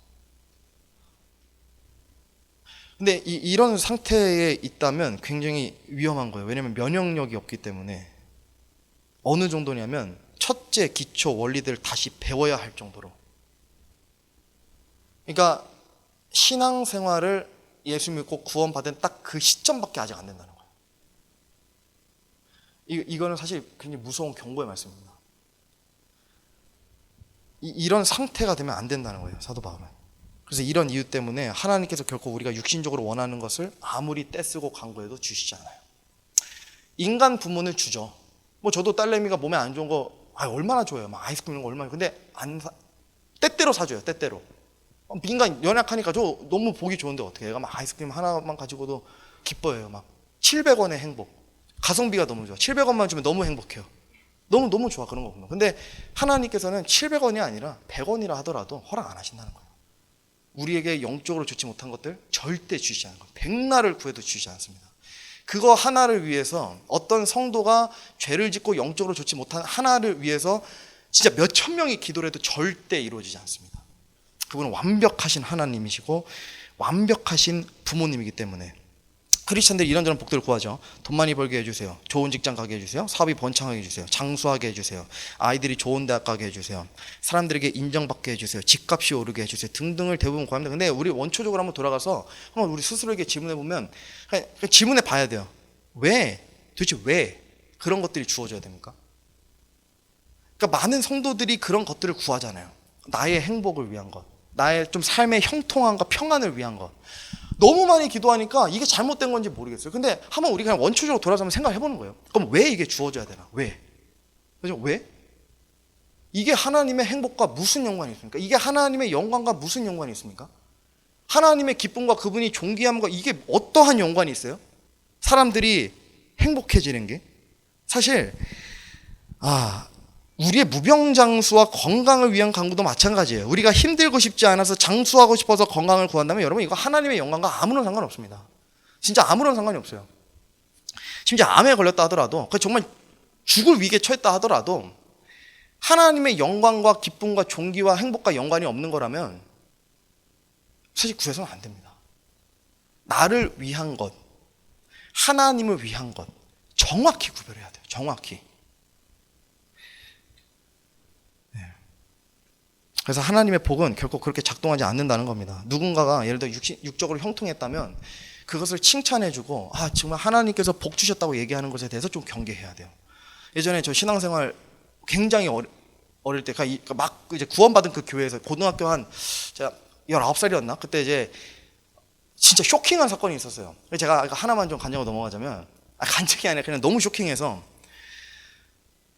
근데 이런 상태에 있다면 굉장히 위험한 거예요. 왜냐하면 면역력이 없기 때문에. 어느 정도냐면 첫째 기초 원리들을 다시 배워야 할 정도로. 그러니까 신앙생활을 예수 믿고 구원받은 딱 그 시점밖에 아직 안 된다는 거예요. 이거는 사실 굉장히 무서운 경고의 말씀입니다. 이런 상태가 되면 안 된다는 거예요, 사도 바울은. 그래서 이런 이유 때문에 하나님께서 결코 우리가 육신적으로 원하는 것을 아무리 떼쓰고 강구해도 주시지 않아요. 인간 부모는 주죠. 뭐 저도 딸내미가 몸에 안 좋은 거 얼마나 좋아요. 막 아이스크림 이런 거 얼마나. 근데 때때로 사줘요, 때때로. 인간 연약하니까 저 너무 보기 좋은데 어떻게 얘가 막 아이스크림 하나만 가지고도 기뻐해요. 막 700원의 행복. 가성비가 너무 좋아. 700원만 주면 너무 행복해요. 너무 좋아, 그런 거 보면. 근데 하나님께서는 700원이 아니라 100원이라 하더라도 허락 안 하신다는 거예요. 우리에게 영적으로 좋지 못한 것들 절대 주시지 않는 거예요. 백날을 구해도 주시지 않습니다. 그거 하나를 위해서 어떤 성도가 죄를 짓고 영적으로 좋지 못한 하나를 위해서 진짜 몇천 명이 기도를 해도 절대 이루어지지 않습니다. 그분은 완벽하신 하나님이시고 완벽하신 부모님이기 때문에 크리스찬들이 이런저런 복들을 구하죠. 돈 많이 벌게 해주세요. 좋은 직장 가게 해주세요. 사업이 번창하게 해주세요. 장수하게 해주세요. 아이들이 좋은 대학 가게 해주세요. 사람들에게 인정받게 해주세요. 집값이 오르게 해주세요. 등등을 대부분 구합니다. 근데 우리 원초적으로 한번 돌아가서 한번 우리 스스로에게 질문해보면 그냥 질문해 봐야 돼요. 도대체 왜 그런 것들이 주어져야 됩니까? 그러니까 많은 성도들이 그런 것들을 구하잖아요. 나의 행복을 위한 것, 나의 좀 삶의 형통함과 평안을 위한 것. 너무 많이 기도하니까 이게 잘못된 건지 모르겠어요. 근데 한번 우리 그냥 원초적으로 돌아서 한번 생각해 보는 거예요. 그럼 왜 이게 주어져야 되나? 왜? 그죠? 왜? 이게 하나님의 행복과 무슨 연관이 있습니까? 이게 하나님의 영광과 무슨 연관이 있습니까? 하나님의 기쁨과 그분이 존귀함과 이게 어떠한 연관이 있어요? 사람들이 행복해지는 게 사실 우리의 무병장수와 건강을 위한 강구도 마찬가지예요. 우리가 힘들고 싶지 않아서 장수하고 싶어서 건강을 구한다면 여러분 이거 하나님의 영광과 아무런 상관없습니다. 진짜 아무런 상관이 없어요. 심지어 암에 걸렸다 하더라도 정말 죽을 위기에 처했다 하더라도 하나님의 영광과 기쁨과 존귀와 행복과 연관이 없는 거라면 사실 구해서는 안 됩니다. 나를 위한 것, 하나님을 위한 것 정확히 구별해야 돼요. 정확히. 그래서 하나님의 복은 결코 그렇게 작동하지 않는다는 겁니다. 누군가가 예를 들어 육적으로 형통했다면 그것을 칭찬해주고 정말 하나님께서 복 주셨다고 얘기하는 것에 대해서 좀 경계해야 돼요. 예전에 저 신앙생활 굉장히 어릴 때 막 이제 구원받은 그 교회에서 고등학교 제가 19살이었나? 그때 이제 진짜 쇼킹한 사건이 있었어요. 제가 하나만 좀 간증하고 넘어가자면 간증이 아니라 그냥 너무 쇼킹해서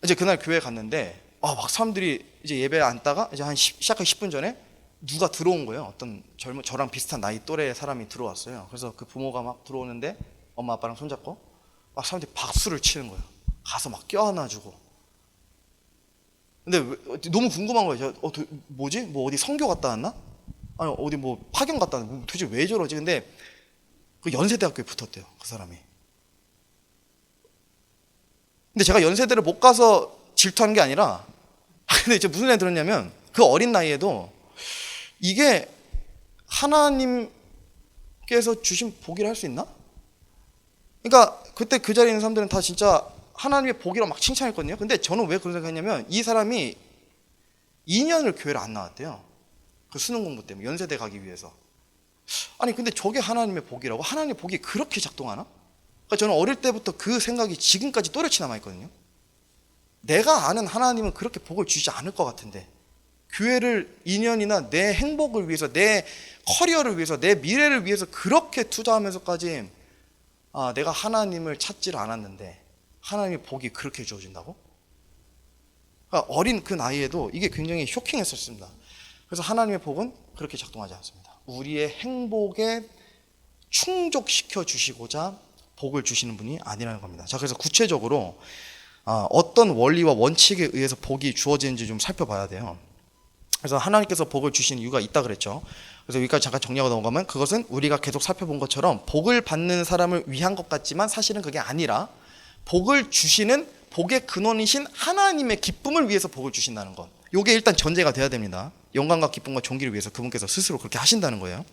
이제 그날 교회 갔는데 막 사람들이 이제 예배 앉다가 이제 시작하기 10분 전에 누가 들어온 거예요. 어떤 저랑 비슷한 나이 또래 사람이 들어왔어요. 그래서 그 부모가 막 들어오는데 엄마 아빠랑 손잡고 막 사람들이 박수를 치는 거예요. 가서 막 껴안아주고. 근데 너무 궁금한 거예요. 뭐지? 뭐 어디 선교 갔다 왔나? 아니 어디 뭐 파견 갔다 왔나? 도대체 왜 저러지? 근데 그 연세대학교에 붙었대요. 그 사람이. 근데 제가 연세대를 못 가서 질투하는 게 아니라 근데 이제 무슨 생각이 들었냐면 그 어린 나이에도 이게 하나님께서 주신 복이라 할 수 있나? 그러니까 그때 그 자리에 있는 사람들은 다 진짜 하나님의 복이라고 막 칭찬했거든요. 근데 저는 왜 그런 생각했냐면 이 사람이 2년을 교회를 안 나왔대요. 그 수능 공부 때문에 연세대 가기 위해서. 아니 근데 저게 하나님의 복이라고? 하나님의 복이 그렇게 작동하나? 그러니까 저는 어릴 때부터 그 생각이 지금까지 또렷이 남아있거든요. 내가 아는 하나님은 그렇게 복을 주지 않을 것 같은데 교회를 2년이나 내 행복을 위해서 내 커리어를 위해서 내 미래를 위해서 그렇게 투자하면서까지 내가 하나님을 찾지를 않았는데 하나님의 복이 그렇게 주어진다고? 그러니까 어린 그 나이에도 이게 굉장히 쇼킹했었습니다. 그래서 하나님의 복은 그렇게 작동하지 않습니다. 우리의 행복에 충족시켜 주시고자 복을 주시는 분이 아니라는 겁니다. 자, 그래서 구체적으로 어떤 원리와 원칙에 의해서 복이 주어지는지 좀 살펴봐야 돼요. 그래서 하나님께서 복을 주시는 이유가 있다 그랬죠. 그래서 여기까지 잠깐 정리하고 넘어가면 그것은 우리가 계속 살펴본 것처럼 복을 받는 사람을 위한 것 같지만 사실은 그게 아니라 복을 주시는 복의 근원이신 하나님의 기쁨을 위해서 복을 주신다는 것. 이게 일단 전제가 돼야 됩니다. 영광과 기쁨과 존귀를 위해서 그분께서 스스로 그렇게 하신다는 거예요.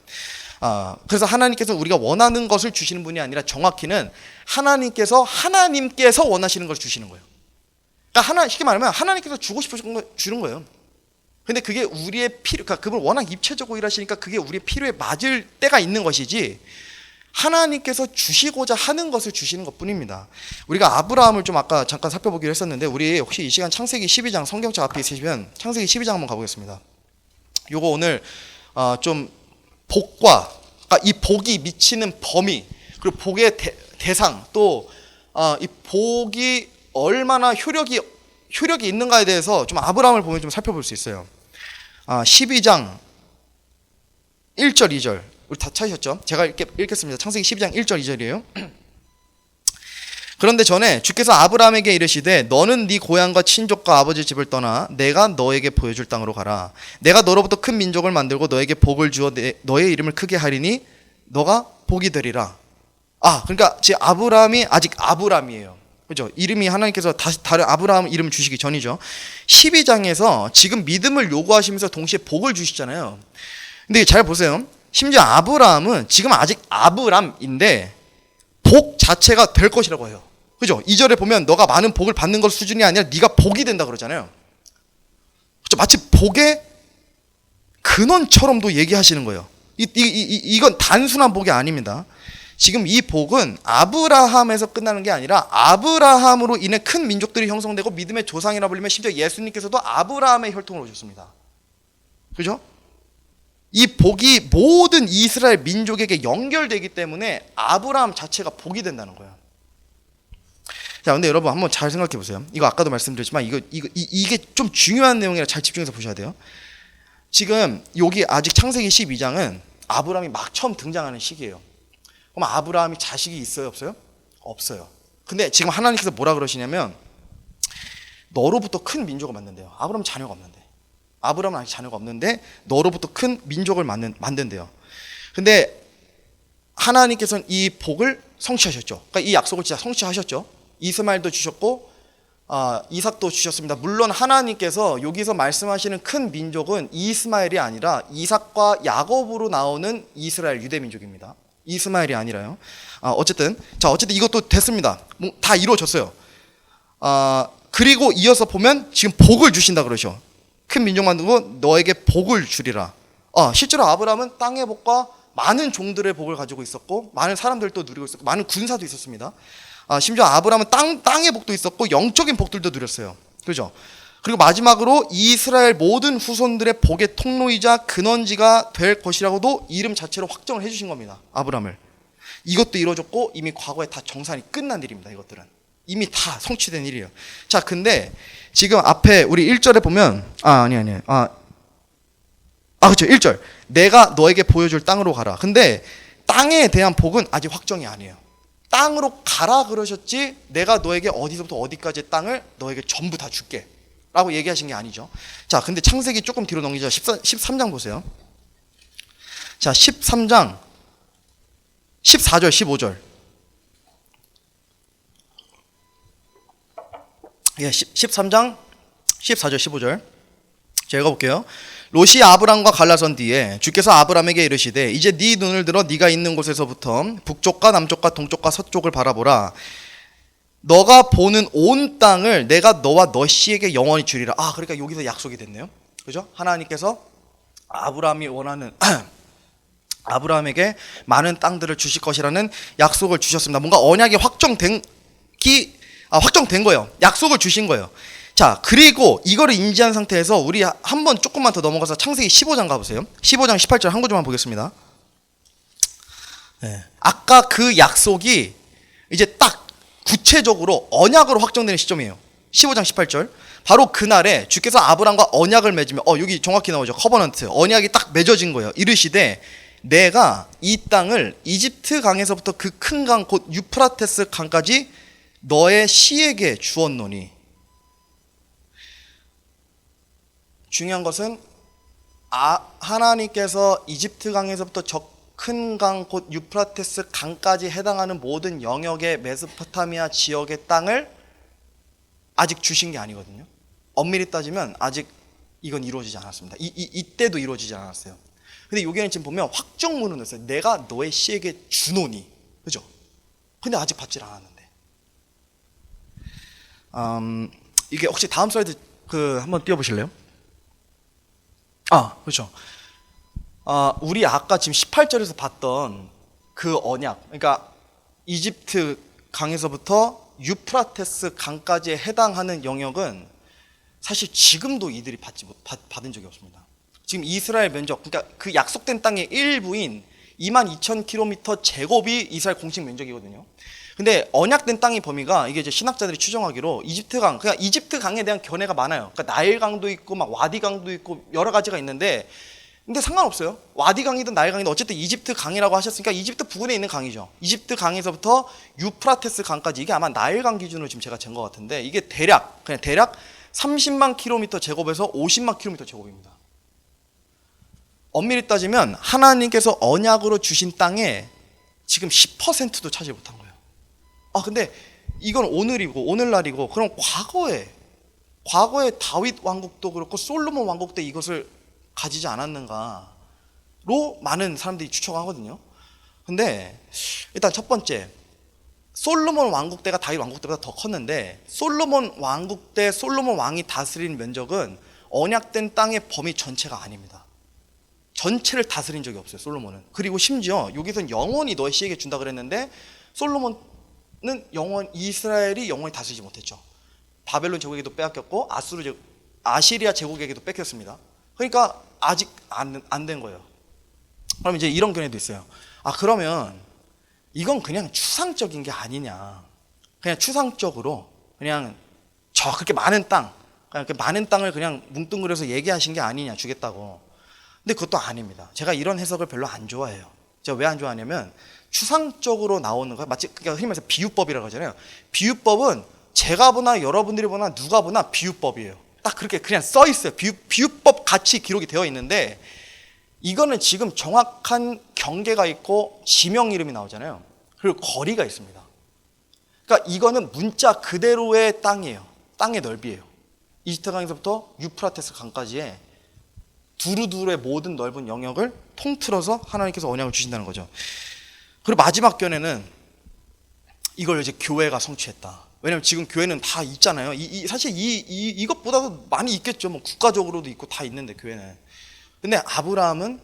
그래서 하나님께서 우리가 원하는 것을 주시는 분이 아니라 정확히는 하나님께서 원하시는 것을 주시는 거예요. 그러니까 쉽게 말하면 하나님께서 주고 싶으신 거 주는 거예요. 근데 그게 우리의 그러니까 그분 워낙 입체적으로 일하시니까 그게 우리의 필요에 맞을 때가 있는 것이지 하나님께서 주시고자 하는 것을 주시는 것뿐입니다. 우리가 아브라함을 좀 아까 잠깐 살펴보기로 했었는데 우리 혹시 이 시간 창세기 12장 성경책 앞에 있으시면 창세기 12장 한번 가보겠습니다. 요거 오늘 좀 복과 그러니까 이 복이 미치는 범위 그리고 복의 대상 또 이 복이 얼마나 효력이 있는가에 대해서 좀 아브라함을 보면 좀 살펴볼 수 있어요. 12장 1절 2절 우리 다 찾으셨죠? 제가 읽겠습니다. 창세기 12장 1절 2절이에요. 그런데 전에 주께서 아브라함에게 이르시되 너는 네 고향과 친족과 아버지 집을 떠나 내가 너에게 보여줄 땅으로 가라. 내가 너로부터 큰 민족을 만들고 너에게 복을 주어 너의 이름을 크게 하리니 너가 복이 되리라. 그러니까 지금 아브라함이 아직 아브라함이에요. 그죠? 이름이 하나님께서 다른 아브라함 이름 주시기 전이죠. 12장에서 지금 믿음을 요구하시면서 동시에 복을 주시잖아요. 근데 잘 보세요. 심지어 아브라함은 지금 아직 아브람인데 복 자체가 될 것이라고 해요. 그죠? 2절에 보면 너가 많은 복을 받는 것 수준이 아니라 네가 복이 된다 그러잖아요. 그죠? 마치 복의 근원처럼도 얘기하시는 거예요. 이건 단순한 복이 아닙니다. 지금 이 복은 아브라함에서 끝나는 게 아니라 아브라함으로 인해 큰 민족들이 형성되고 믿음의 조상이라 불리면 심지어 예수님께서도 아브라함의 혈통으로 오셨습니다. 그죠? 이 복이 모든 이스라엘 민족에게 연결되기 때문에 아브라함 자체가 복이 된다는 거예요. 자, 근데 여러분 한번 잘 생각해 보세요. 이거 아까도 말씀드렸지만 이게 좀 중요한 내용이라 잘 집중해서 보셔야 돼요. 지금 여기 아직 창세기 12장은 아브라함이 막 처음 등장하는 시기예요. 그럼 아브라함이 자식이 있어요, 없어요? 없어요. 근데 지금 하나님께서 뭐라 그러시냐면 너로부터 큰 민족을 만든대요. 아브라함은 자녀가 없는데. 아브라함은 아직 자녀가 없는데 너로부터 큰 민족을 만든대요. 근데 하나님께서는 이 복을 성취하셨죠. 그러니까 이 약속을 진짜 성취하셨죠. 이스마엘도 주셨고 이삭도 주셨습니다. 물론 하나님께서 여기서 말씀하시는 큰 민족은 이스마엘이 아니라 이삭과 야곱으로 나오는 이스라엘 유대 민족입니다. 이스마엘이 아니라요. 어쨌든 이것도 됐습니다. 다 이루어졌어요. 그리고 이어서 보면 지금 복을 주신다 그러죠. 큰 민족 만들고 너에게 복을 주리라. 실제로 아브라함은 땅의 복과 많은 종들의 복을 가지고 있었고 많은 사람들도 누리고 있었고 많은 군사도 있었습니다. 심지어 아브라함은 땅의 복도 있었고 영적인 복들도 누렸어요. 그렇죠? 그리고 마지막으로 이스라엘 모든 후손들의 복의 통로이자 근원지가 될 것이라고도 이름 자체로 확정을 해주신 겁니다. 아브라함을. 이것도 이루어졌고 이미 과거에 다 정산이 끝난 일입니다. 이것들은 이미 다 성취된 일이에요. 자, 근데 지금 앞에 우리 1절에 보면 그렇죠. 1절 내가 너에게 보여줄 땅으로 가라. 근데 땅에 대한 복은 아직 확정이 아니에요. 땅으로 가라 그러셨지 내가 너에게 어디서부터 어디까지의 땅을 너에게 전부 다 줄게 라고 얘기하신 게 아니죠. 자, 근데 창세기 조금 뒤로 넘기자. 13장 보세요. 자, 13장 14절 15절 13장 14절 15절 제가 읽어볼게요. 롯이 아브람과 갈라선 뒤에 주께서 아브람에게 이르시되 이제 네 눈을 들어 네가 있는 곳에서부터 북쪽과 남쪽과 동쪽과 서쪽을 바라보라. 너가 보는 온 땅을 내가 너와 너 씨에게 영원히 주리라. 그러니까 여기서 약속이 됐네요. 그죠? 하나님께서 아브람이 원하는 아브람에게 많은 땅들을 주실 것이라는 약속을 주셨습니다. 뭔가 언약이 확정된 거예요. 약속을 주신 거예요. 자, 그리고 이거를 인지한 상태에서 우리 한번 조금만 더 넘어가서 창세기 15장 가보세요. 15장 18절 한 구절만 보겠습니다. 아까 그 약속이 이제 딱 구체적으로 언약으로 확정되는 시점이에요. 15장 18절 바로 그날에 주께서 아브람과 언약을 맺으며 여기 정확히 나오죠. 커버넌트 언약이 딱 맺어진 거예요. 이르시되 내가 이 땅을 이집트 강에서부터 그 큰 강 곧 유프라테스 강까지 너의 씨에게 주었노니. 중요한 것은 하나님께서 이집트 강에서부터 저 큰 강 곧 유프라테스 강까지 해당하는 모든 영역의 메소포타미아 지역의 땅을 아직 주신 게 아니거든요. 엄밀히 따지면 아직 이건 이루어지지 않았습니다. 이때도 이루어지지 않았어요. 근데 여기는 지금 보면 확정문은 했어요. 내가 너의 씨에게 주노니. 그죠? 근데 아직 받질 않았는데. 이게 혹시 다음 슬라이드 한번 띄워보실래요? 그렇죠. 우리 아까 지금 18절에서 봤던 그 언약, 그러니까 이집트 강에서부터 유프라테스 강까지 해당하는 영역은 사실 지금도 이들이 받은 적이 없습니다. 지금 이스라엘 면적, 그러니까 그 약속된 땅의 일부인 22,000km 제곱이 이스라엘 공식 면적이거든요. 근데 언약된 땅의 범위가 이게 이제 신학자들이 추정하기로 이집트 강, 그러니까 이집트 강에 대한 견해가 많아요. 그러니까 나일 강도 있고 막 와디 강도 있고 여러 가지가 있는데, 근데 상관없어요. 와디 강이든 나일 강이든 어쨌든 이집트 강이라고 하셨으니까 이집트 부근에 있는 강이죠. 이집트 강에서부터 유프라테스 강까지, 이게 아마 나일 강 기준으로 지금 제가 잰 것 같은데, 이게 그냥 대략 30만 킬로미터 제곱에서 50만 킬로미터 제곱입니다. 엄밀히 따지면 하나님께서 언약으로 주신 땅에 지금 10%도 차지 못한 거예요. 근데 이건 오늘이고 오늘날이고, 그럼 과거에 다윗 왕국도 그렇고 솔로몬 왕국 때 이것을 가지지 않았는가로 많은 사람들이 추측하거든요. 근데 일단 첫 번째, 솔로몬 왕국 때가 다윗 왕국 때보다 더 컸는데, 솔로몬 왕국 때 솔로몬 왕이 다스린 면적은 언약된 땅의 범위 전체가 아닙니다. 전체를 다스린 적이 없어요, 솔로몬은. 그리고 심지어 여기서는 영원히 너의 씨에게 준다 그랬는데, 솔로몬은 이스라엘이 영원히 다스리지 못했죠. 바벨론 제국에게도 빼앗겼고 아시리아 제국에게도 뺏겼습니다. 그러니까 아직 안 된 거예요. 그럼 이제 이런 견해도 있어요. 그러면 이건 그냥 추상적인 게 아니냐, 그냥 추상적으로 그냥 저 그렇게 많은 땅, 그냥 그 많은 땅을 그냥 뭉뚱그려서 얘기하신 게 아니냐, 주겠다고. 근데 그것도 아닙니다. 제가 이런 해석을 별로 안 좋아해요. 제가 왜 안 좋아하냐면 추상적으로 나오는 거, 마치 그러니까 흔히 말해서 비유법이라고 하잖아요. 비유법은 제가 보나 여러분들이 보나 누가 보나 비유법이에요. 딱 그렇게 그냥 써 있어요. 비유법 같이 기록이 되어 있는데, 이거는 지금 정확한 경계가 있고 지명 이름이 나오잖아요. 그리고 거리가 있습니다. 그러니까 이거는 문자 그대로의 땅이에요. 땅의 넓이에요. 이집트 강에서부터 유프라테스 강까지의 두루두루의 모든 넓은 영역을 통틀어서 하나님께서 언약을 주신다는 거죠. 그리고 마지막 견해는 이걸 이제 교회가 성취했다. 왜냐면 지금 교회는 다 있잖아요. 사실 이것보다도 많이 있겠죠. 뭐 국가적으로도 있고 다 있는데 교회는. 근데 아브라함은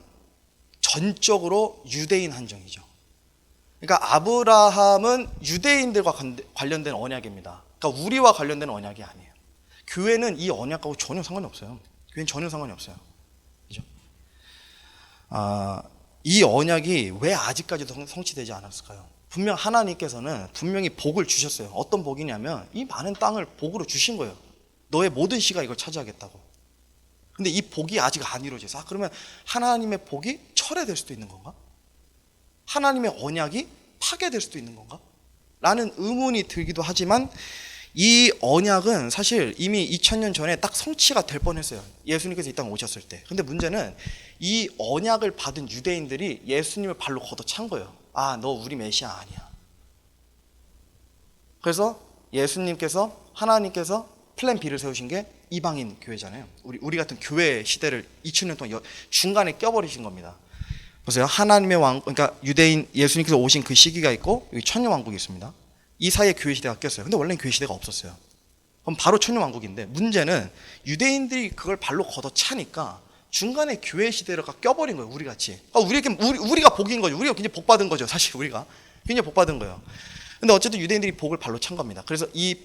전적으로 유대인 한정이죠. 그러니까 아브라함은 유대인들과 관련된 언약입니다. 그러니까 우리와 관련된 언약이 아니에요. 교회는 이 언약하고 전혀 상관이 없어요. 교회는 전혀 상관이 없어요. 그죠? 이 언약이 왜 아직까지도 성취되지 않았을까요? 분명 하나님께서는 분명히 복을 주셨어요. 어떤 복이냐면 이 많은 땅을 복으로 주신 거예요. 너의 모든 씨가 이걸 차지하겠다고. 근데 이 복이 아직 안 이루어져서 그러면 하나님의 복이 철회될 수도 있는 건가? 하나님의 언약이 파괴될 수도 있는 건가? 라는 의문이 들기도 하지만 이 언약은 사실 이미 2000년 전에 딱 성취가 될 뻔했어요. 예수님께서 이 땅에 오셨을 때. 근데 문제는 이 언약을 받은 유대인들이 예수님을 발로 걷어찬 거예요. 너 우리 메시아 아니야. 그래서 예수님께서, 하나님께서 플랜 B를 세우신 게 이방인 교회잖아요. 우리 같은 교회 시대를 2000년 동안 중간에 껴버리신 겁니다. 보세요. 하나님의 그러니까 유대인 예수님께서 오신 그 시기가 있고 여기 천년왕국이 있습니다. 이 사이에 교회 시대가 꼈어요. 근데 원래는 교회 시대가 없었어요. 그럼 바로 천년왕국인데, 문제는 유대인들이 그걸 발로 걷어차니까 중간에 교회 시대가 껴버린 거예요. 우리같이. 우리가 복인 거죠. 우리가 굉장히 복 받은 거죠. 사실 우리가 굉장히 복 받은 거예요. 근데 어쨌든 유대인들이 복을 발로 찬 겁니다. 그래서 이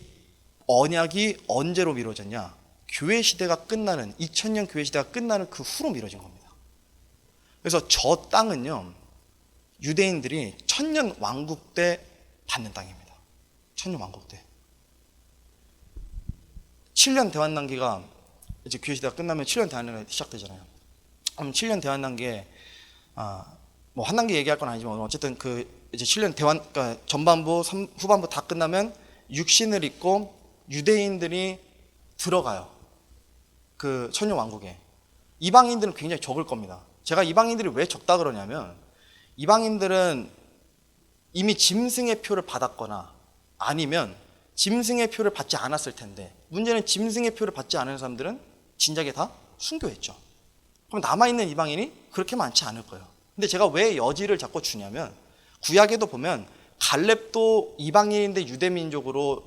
언약이 언제로 미뤄졌냐? 교회 시대가 끝나는 2000년 교회 시대가 끝나는 그 후로 미뤄진 겁니다. 그래서 저 땅은요, 유대인들이 천년 왕국 때 받는 땅입니다. 천년 왕국 때 7년 대환 단계가 이제 교회 시대가 끝나면 7년 대환 단계가 시작되잖아요. 그럼 7년 대환 단계에 뭐 한 단계 얘기할 건 아니지만 어쨌든 그 이제 7년 대환, 그러니까 전반부 후반부 다 끝나면 육신을 입고 유대인들이 들어가요. 그 천년 왕국에. 이방인들은 굉장히 적을 겁니다. 제가 이방인들이 왜 적다 그러냐면, 이방인들은 이미 짐승의 표를 받았거나 아니면 짐승의 표를 받지 않았을 텐데, 문제는 짐승의 표를 받지 않은 사람들은 진작에 다 순교했죠. 그럼 남아있는 이방인이 그렇게 많지 않을 거예요. 근데 제가 왜 여지를 자꾸 주냐면, 구약에도 보면 갈렙도 이방인인데 유대민족으로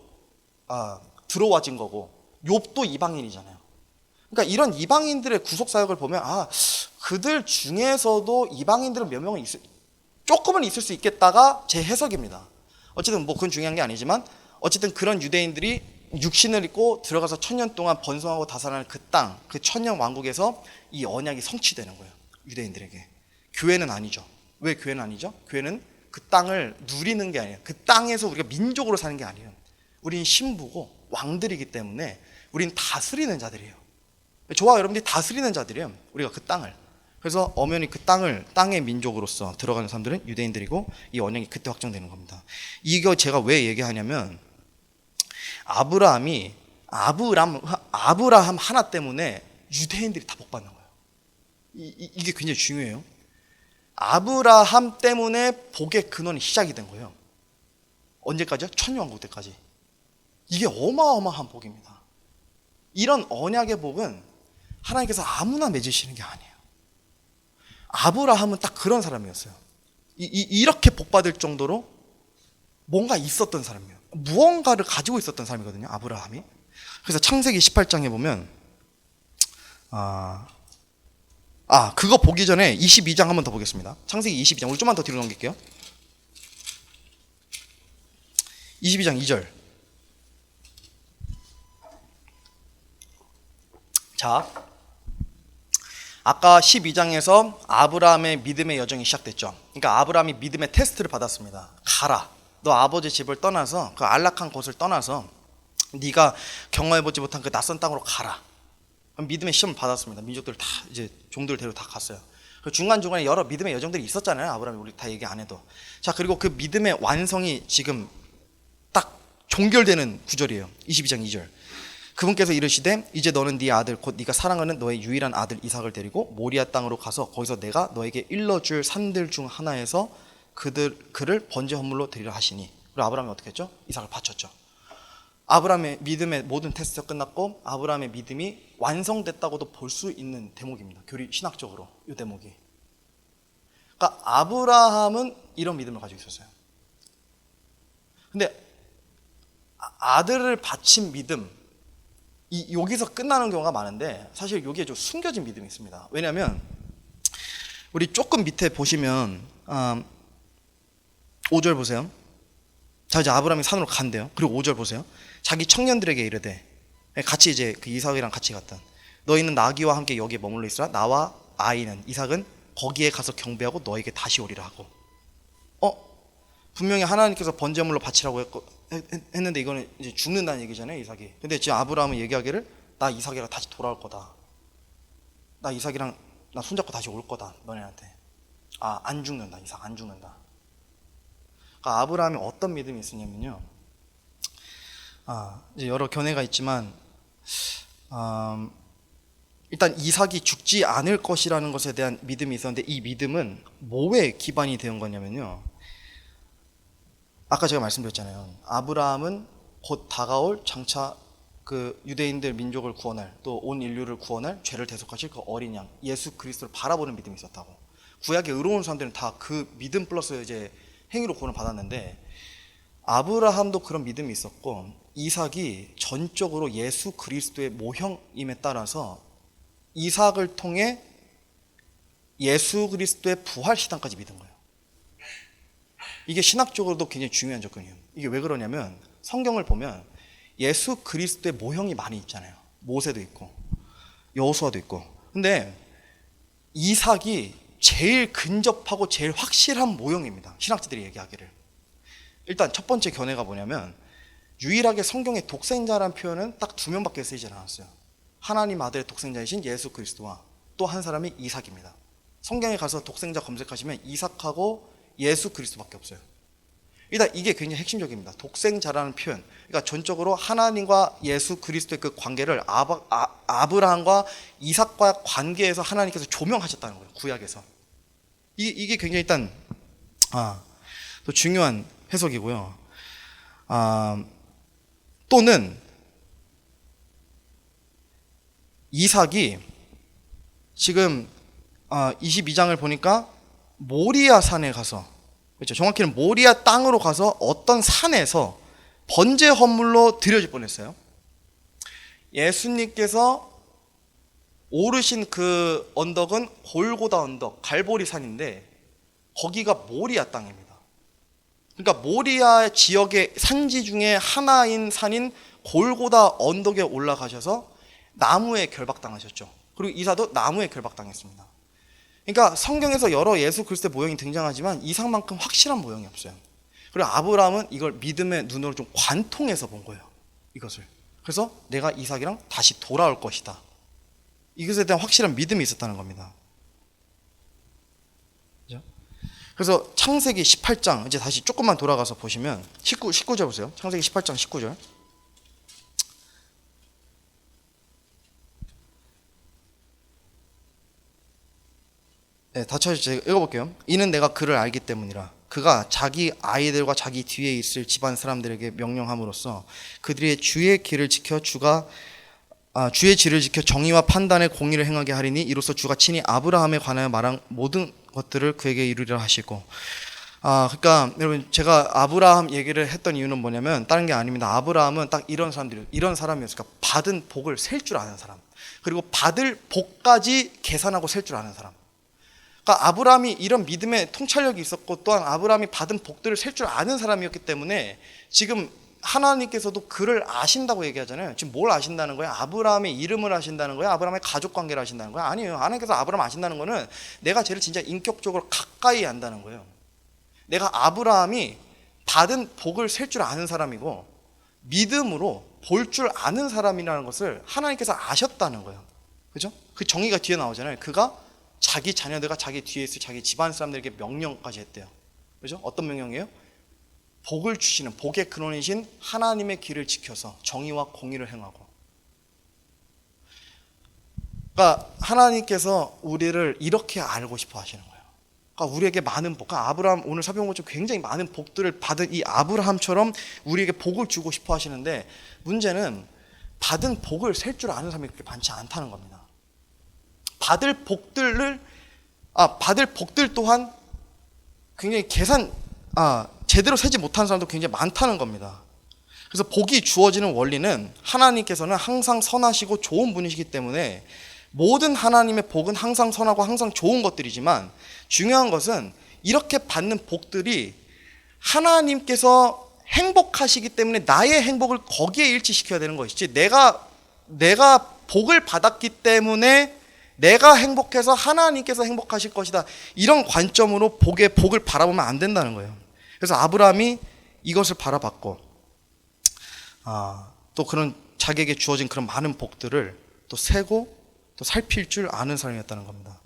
들어와진 거고, 욥도 이방인이잖아요. 그러니까 이런 이방인들의 구속사역을 보면 그들 중에서도 이방인들은 몇 명은 조금은 있을 수 있겠다가 제 해석입니다. 어쨌든 뭐 그건 중요한 게 아니지만, 어쨌든 그런 유대인들이 육신을 입고 들어가서 천년 동안 번성하고 다스리는 그 땅, 그 천년 왕국에서 이 언약이 성취되는 거예요. 유대인들에게. 교회는 아니죠. 왜 교회는 아니죠? 교회는 그 땅을 누리는 게 아니에요. 그 땅에서 우리가 민족으로 사는 게 아니에요. 우린 신부고 왕들이기 때문에 우린 다스리는 자들이에요. 저와 여러분들이 다스리는 자들이에요. 우리가 그 땅을. 그래서 엄연히 그 땅의 민족으로서 들어가는 사람들은 유대인들이고, 이 언약이 그때 확정되는 겁니다. 이거 제가 왜 얘기하냐면, 아브라함 하나 때문에 유대인들이 다 복받는 거예요. 이게 굉장히 중요해요. 아브라함 때문에 복의 근원이 시작이 된 거예요. 언제까지요? 천년왕국 때까지. 이게 어마어마한 복입니다. 이런 언약의 복은 하나님께서 아무나 맺으시는 게 아니에요. 아브라함은 딱 그런 사람이었어요. 이렇게 복받을 정도로 뭔가 있었던 사람이에요. 무언가를 가지고 있었던 사람이거든요, 아브라함이. 그래서 창세기 18장에 보면 그거 보기 전에 22장 한번 더 보겠습니다. 창세기 22장, 우리 좀만 더 뒤로 넘길게요. 22장 2절. 자, 아까 12장에서 아브라함의 믿음의 여정이 시작됐죠. 그러니까 아브라함이 믿음의 테스트를 받았습니다. 가라. 너 아버지 집을 떠나서 그 안락한 곳을 떠나서 네가 경험해보지 못한 그 낯선 땅으로 가라. 믿음의 시험을 받았습니다. 민족들 다 이제 종들 데리고 다 갔어요. 중간중간에 여러 믿음의 여정들이 있었잖아요. 아브라함이 우리 다 얘기 안 해도. 자, 그리고 그 믿음의 완성이 지금 딱 종결되는 구절이에요. 22장 2절. 그분께서 이르시되 이제 너는 네 아들 곧 네가 사랑하는 너의 유일한 아들 이삭을 데리고 모리아 땅으로 가서 거기서 내가 너에게 일러줄 산들 중 하나에서 그를 번제 헌물로 드리라 하시니. 그리고 아브라함이 어떻게 했죠? 이삭을 바쳤죠. 아브라함의 믿음의 모든 테스트가 끝났고 아브라함의 믿음이 완성됐다고도 볼 수 있는 대목입니다. 교리 신학적으로 이 대목이. 그러니까 아브라함은 이런 믿음을 가지고 있었어요. 근데 아들을 바친 믿음, 여기서 끝나는 경우가 많은데 사실 여기에 좀 숨겨진 믿음이 있습니다. 왜냐하면 우리 조금 밑에 보시면 5절 보세요. 자, 이제 아브라함이 산으로 간대요. 그리고 5절 보세요. 자기 청년들에게 이르되, 같이 이제 그 이삭이랑 같이 갔던, 너희는 나귀와 함께 여기에 머물러 있으라. 나와 아이는 이삭은 거기에 가서 경배하고 너에게 다시 오리라 하고. 분명히 하나님께서 번제물로 바치라고 했는데 이거는 이제 죽는다는 얘기잖아요, 이삭이. 근데 지금 아브라함은 얘기하기를 나 이삭이랑 다시 돌아올 거다. 나 이삭이랑 나 손잡고 다시 올 거다, 너네한테. 안 죽는다, 이삭 안 죽는다. 그러니까 아브라함이 어떤 믿음이 있었냐면요. 이제 여러 견해가 있지만, 일단 이삭이 죽지 않을 것이라는 것에 대한 믿음이 있었는데 이 믿음은 뭐에 기반이 되는 거냐면요. 아까 제가 말씀드렸잖아요. 아브라함은 곧 다가올 장차 그 유대인들 민족을 구원할 또 온 인류를 구원할 죄를 대속하실 그 어린 양 예수 그리스도를 바라보는 믿음이 있었다고. 구약의 의로운 사람들은 다 그 믿음 플러스 이제 행위로 구원을 받았는데 아브라함도 그런 믿음이 있었고 이삭이 전적으로 예수 그리스도의 모형임에 따라서 이삭을 통해 예수 그리스도의 부활 시단까지 믿은 거예요. 이게 신학적으로도 굉장히 중요한 조건이에요. 이게 왜 그러냐면 성경을 보면 예수 그리스도의 모형이 많이 있잖아요. 모세도 있고 여호수아도 있고. 근데 이삭이 제일 근접하고 제일 확실한 모형입니다. 신학자들이 얘기하기를. 일단 첫 번째 견해가 뭐냐면 유일하게 성경에 독생자라는 표현은 딱 2명밖에 쓰이지 않았어요. 하나님 아들의 독생자이신 예수 그리스도와 또 한 사람이 이삭입니다. 성경에 가서 독생자 검색하시면 이삭하고 예수 그리스도밖에 없어요. 일단 이게 굉장히 핵심적입니다. 독생자라는 표현, 그러니까 전적으로 하나님과 예수 그리스도의 그 관계를 아브라함과 이삭과 관계에서 하나님께서 조명하셨다는 거예요. 구약에서. 이게 굉장히 일단 또 중요한 해석이고요. 또는 이삭이 지금 22장을 보니까 모리아 산에 가서, 그렇죠, 정확히는 모리아 땅으로 가서 어떤 산에서 번제 헌물로 드려질 뻔했어요. 예수님께서 오르신 그 언덕은 골고다 언덕, 갈보리 산인데 거기가 모리아 땅입니다. 그러니까 모리아 지역의 산지 중에 하나인 산인 골고다 언덕에 올라가셔서 나무에 결박당하셨죠. 그리고 이삭도 나무에 결박당했습니다. 그러니까 성경에서 여러 예수 그리스도의 모형이 등장하지만 이삭만큼 확실한 모형이 없어요. 그리고 아브라함은 이걸 믿음의 눈으로 좀 관통해서 본 거예요. 이것을. 그래서 내가 이삭이랑 다시 돌아올 것이다. 이것에 대한 확실한 믿음이 있었다는 겁니다. 그래서 창세기 18장 이제 다시 조금만 돌아가서 보시면 19절 보세요. 창세기 18장 19절. 네, 다 찾으시죠. 읽어볼게요. 이는 내가 그를 알기 때문이라. 그가 자기 아이들과 자기 뒤에 있을 집안 사람들에게 명령함으로써 그들이 주의 길을 지켜 주의 지를 지켜 정의와 판단의 공의를 행하게 하리니 이로써 주가 친히 아브라함에 관하여 말한 모든 것들을 그에게 이루리라 하시고. 그러니까 여러분 제가 아브라함 얘기를 했던 이유는 뭐냐면 다른 게 아닙니다. 아브라함은 딱 이런 사람이었어요. 그러니까 받은 복을 셀 줄 아는 사람, 그리고 받을 복까지 계산하고 셀 줄 아는 사람. 그러니까 아브라함이 이런 믿음의 통찰력이 있었고 또한 아브라함이 받은 복들을 셀 줄 아는 사람이었기 때문에 지금 하나님께서도 그를 아신다고 얘기하잖아요. 지금 뭘 아신다는 거예요? 아브라함의 이름을 아신다는 거예요? 아브라함의 가족 관계를 아신다는 거예요? 아니에요. 하나님께서 아브라함 아신다는 거는 내가 쟤를 진짜 인격적으로 가까이 안다는 거예요. 내가 아브라함이 받은 복을 셀 줄 아는 사람이고 믿음으로 볼 줄 아는 사람이라는 것을 하나님께서 아셨다는 거예요. 그죠? 그 정의가 뒤에 나오잖아요. 그가 자기 자녀들과 자기 뒤에 있을 자기 집안 사람들에게 명령까지 했대요. 그죠? 어떤 명령이에요? 복을 주시는 복의 근원이신 하나님의 길을 지켜서 정의와 공의를 행하고. 그러니까 하나님께서 우리를 이렇게 알고 싶어 하시는 거예요. 그러니까 우리에게 많은 복, 그러니까 아브라함 오늘 살펴본 것처럼 굉장히 많은 복들을 받은 이 아브라함처럼 우리에게 복을 주고 싶어 하시는데, 문제는 받은 복을 셀 줄 아는 사람이 그렇게 많지 않다는 겁니다. 받을 복들 또한 굉장히 제대로 세지 못한 사람도 굉장히 많다는 겁니다. 그래서 복이 주어지는 원리는 하나님께서는 항상 선하시고 좋은 분이시기 때문에 모든 하나님의 복은 항상 선하고 항상 좋은 것들이지만, 중요한 것은 이렇게 받는 복들이 하나님께서 행복하시기 때문에 나의 행복을 거기에 일치시켜야 되는 것이지, 내가 복을 받았기 때문에 내가 행복해서 하나님께서 행복하실 것이다, 이런 관점으로 복을 바라보면 안 된다는 거예요. 그래서 아브라함이 이것을 바라봤고, 또 그런 자기에게 주어진 그런 많은 복들을 또 세고 또 살필 줄 아는 사람이었다는 겁니다.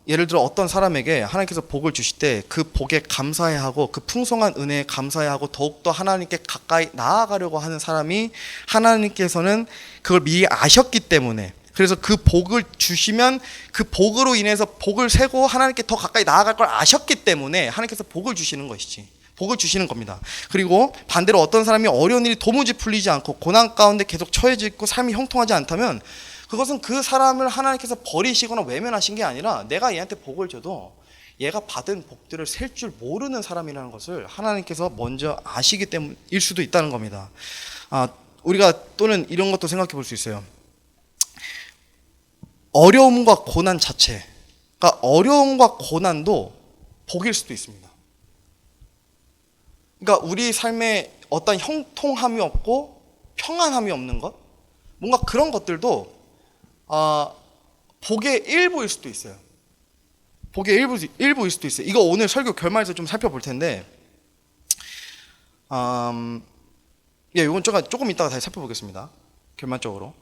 예를 들어 어떤 사람에게 하나님께서 복을 주실 때 그 복에 감사해야 하고 그 풍성한 은혜에 감사해야 하고 더욱더 하나님께 가까이 나아가려고 하는 사람이, 하나님께서는 그걸 미리 아셨기 때문에, 그래서 그 복을 주시면 그 복으로 인해서 복을 세고 하나님께 더 가까이 나아갈 걸 아셨기 때문에 하나님께서 복을 주시는 것이지, 복을 주시는 겁니다. 그리고 반대로 어떤 사람이 어려운 일이 도무지 풀리지 않고 고난 가운데 계속 처해져 있고 삶이 형통하지 않다면, 그것은 그 사람을 하나님께서 버리시거나 외면하신 게 아니라 내가 얘한테 복을 줘도 얘가 받은 복들을 셀 줄 모르는 사람이라는 것을 하나님께서 먼저 아시기 때문일 수도 있다는 겁니다. 우리가 또는 이런 것도 생각해 볼 수 있어요. 어려움과 고난 자체, 그러니까 어려움과 고난도 복일 수도 있습니다. 그러니까 우리 삶에 어떤 형통함이 없고 평안함이 없는 것, 뭔가 그런 것들도 복의 일부일 수도 있어요. 복의 일부일 수도 있어요. 이거 오늘 설교 결말에서 좀 살펴볼 텐데, 이건 조금 이따가 다시 살펴보겠습니다. 결말적으로.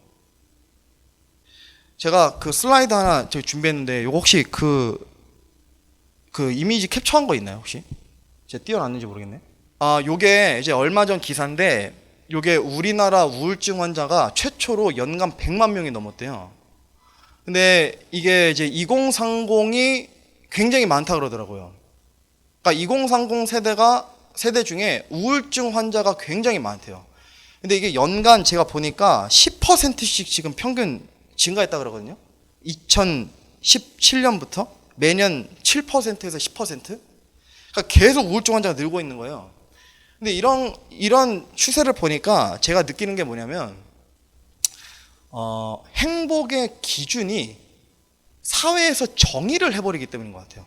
제가 그 슬라이드 하나 준비했는데, 이거 혹시 그 이미지 캡처한 거 있나요, 혹시? 제가 띄워놨는지 모르겠네. 요게 이제 얼마 전 기사인데, 요게 우리나라 우울증 환자가 최초로 연간 100만 명이 넘었대요. 근데 이게 이제 2030이 굉장히 많다 그러더라고요. 그러니까 2030 세대 중에 우울증 환자가 굉장히 많대요. 근데 이게 연간 제가 보니까 10%씩 지금 평균 증가했다 그러거든요. 2017년부터 매년 7%에서 10%? 그러니까 계속 우울증 환자가 늘고 있는 거예요. 근데 이런 추세를 보니까 제가 느끼는 게 뭐냐면, 행복의 기준이 사회에서 정의를 해버리기 때문인 것 같아요.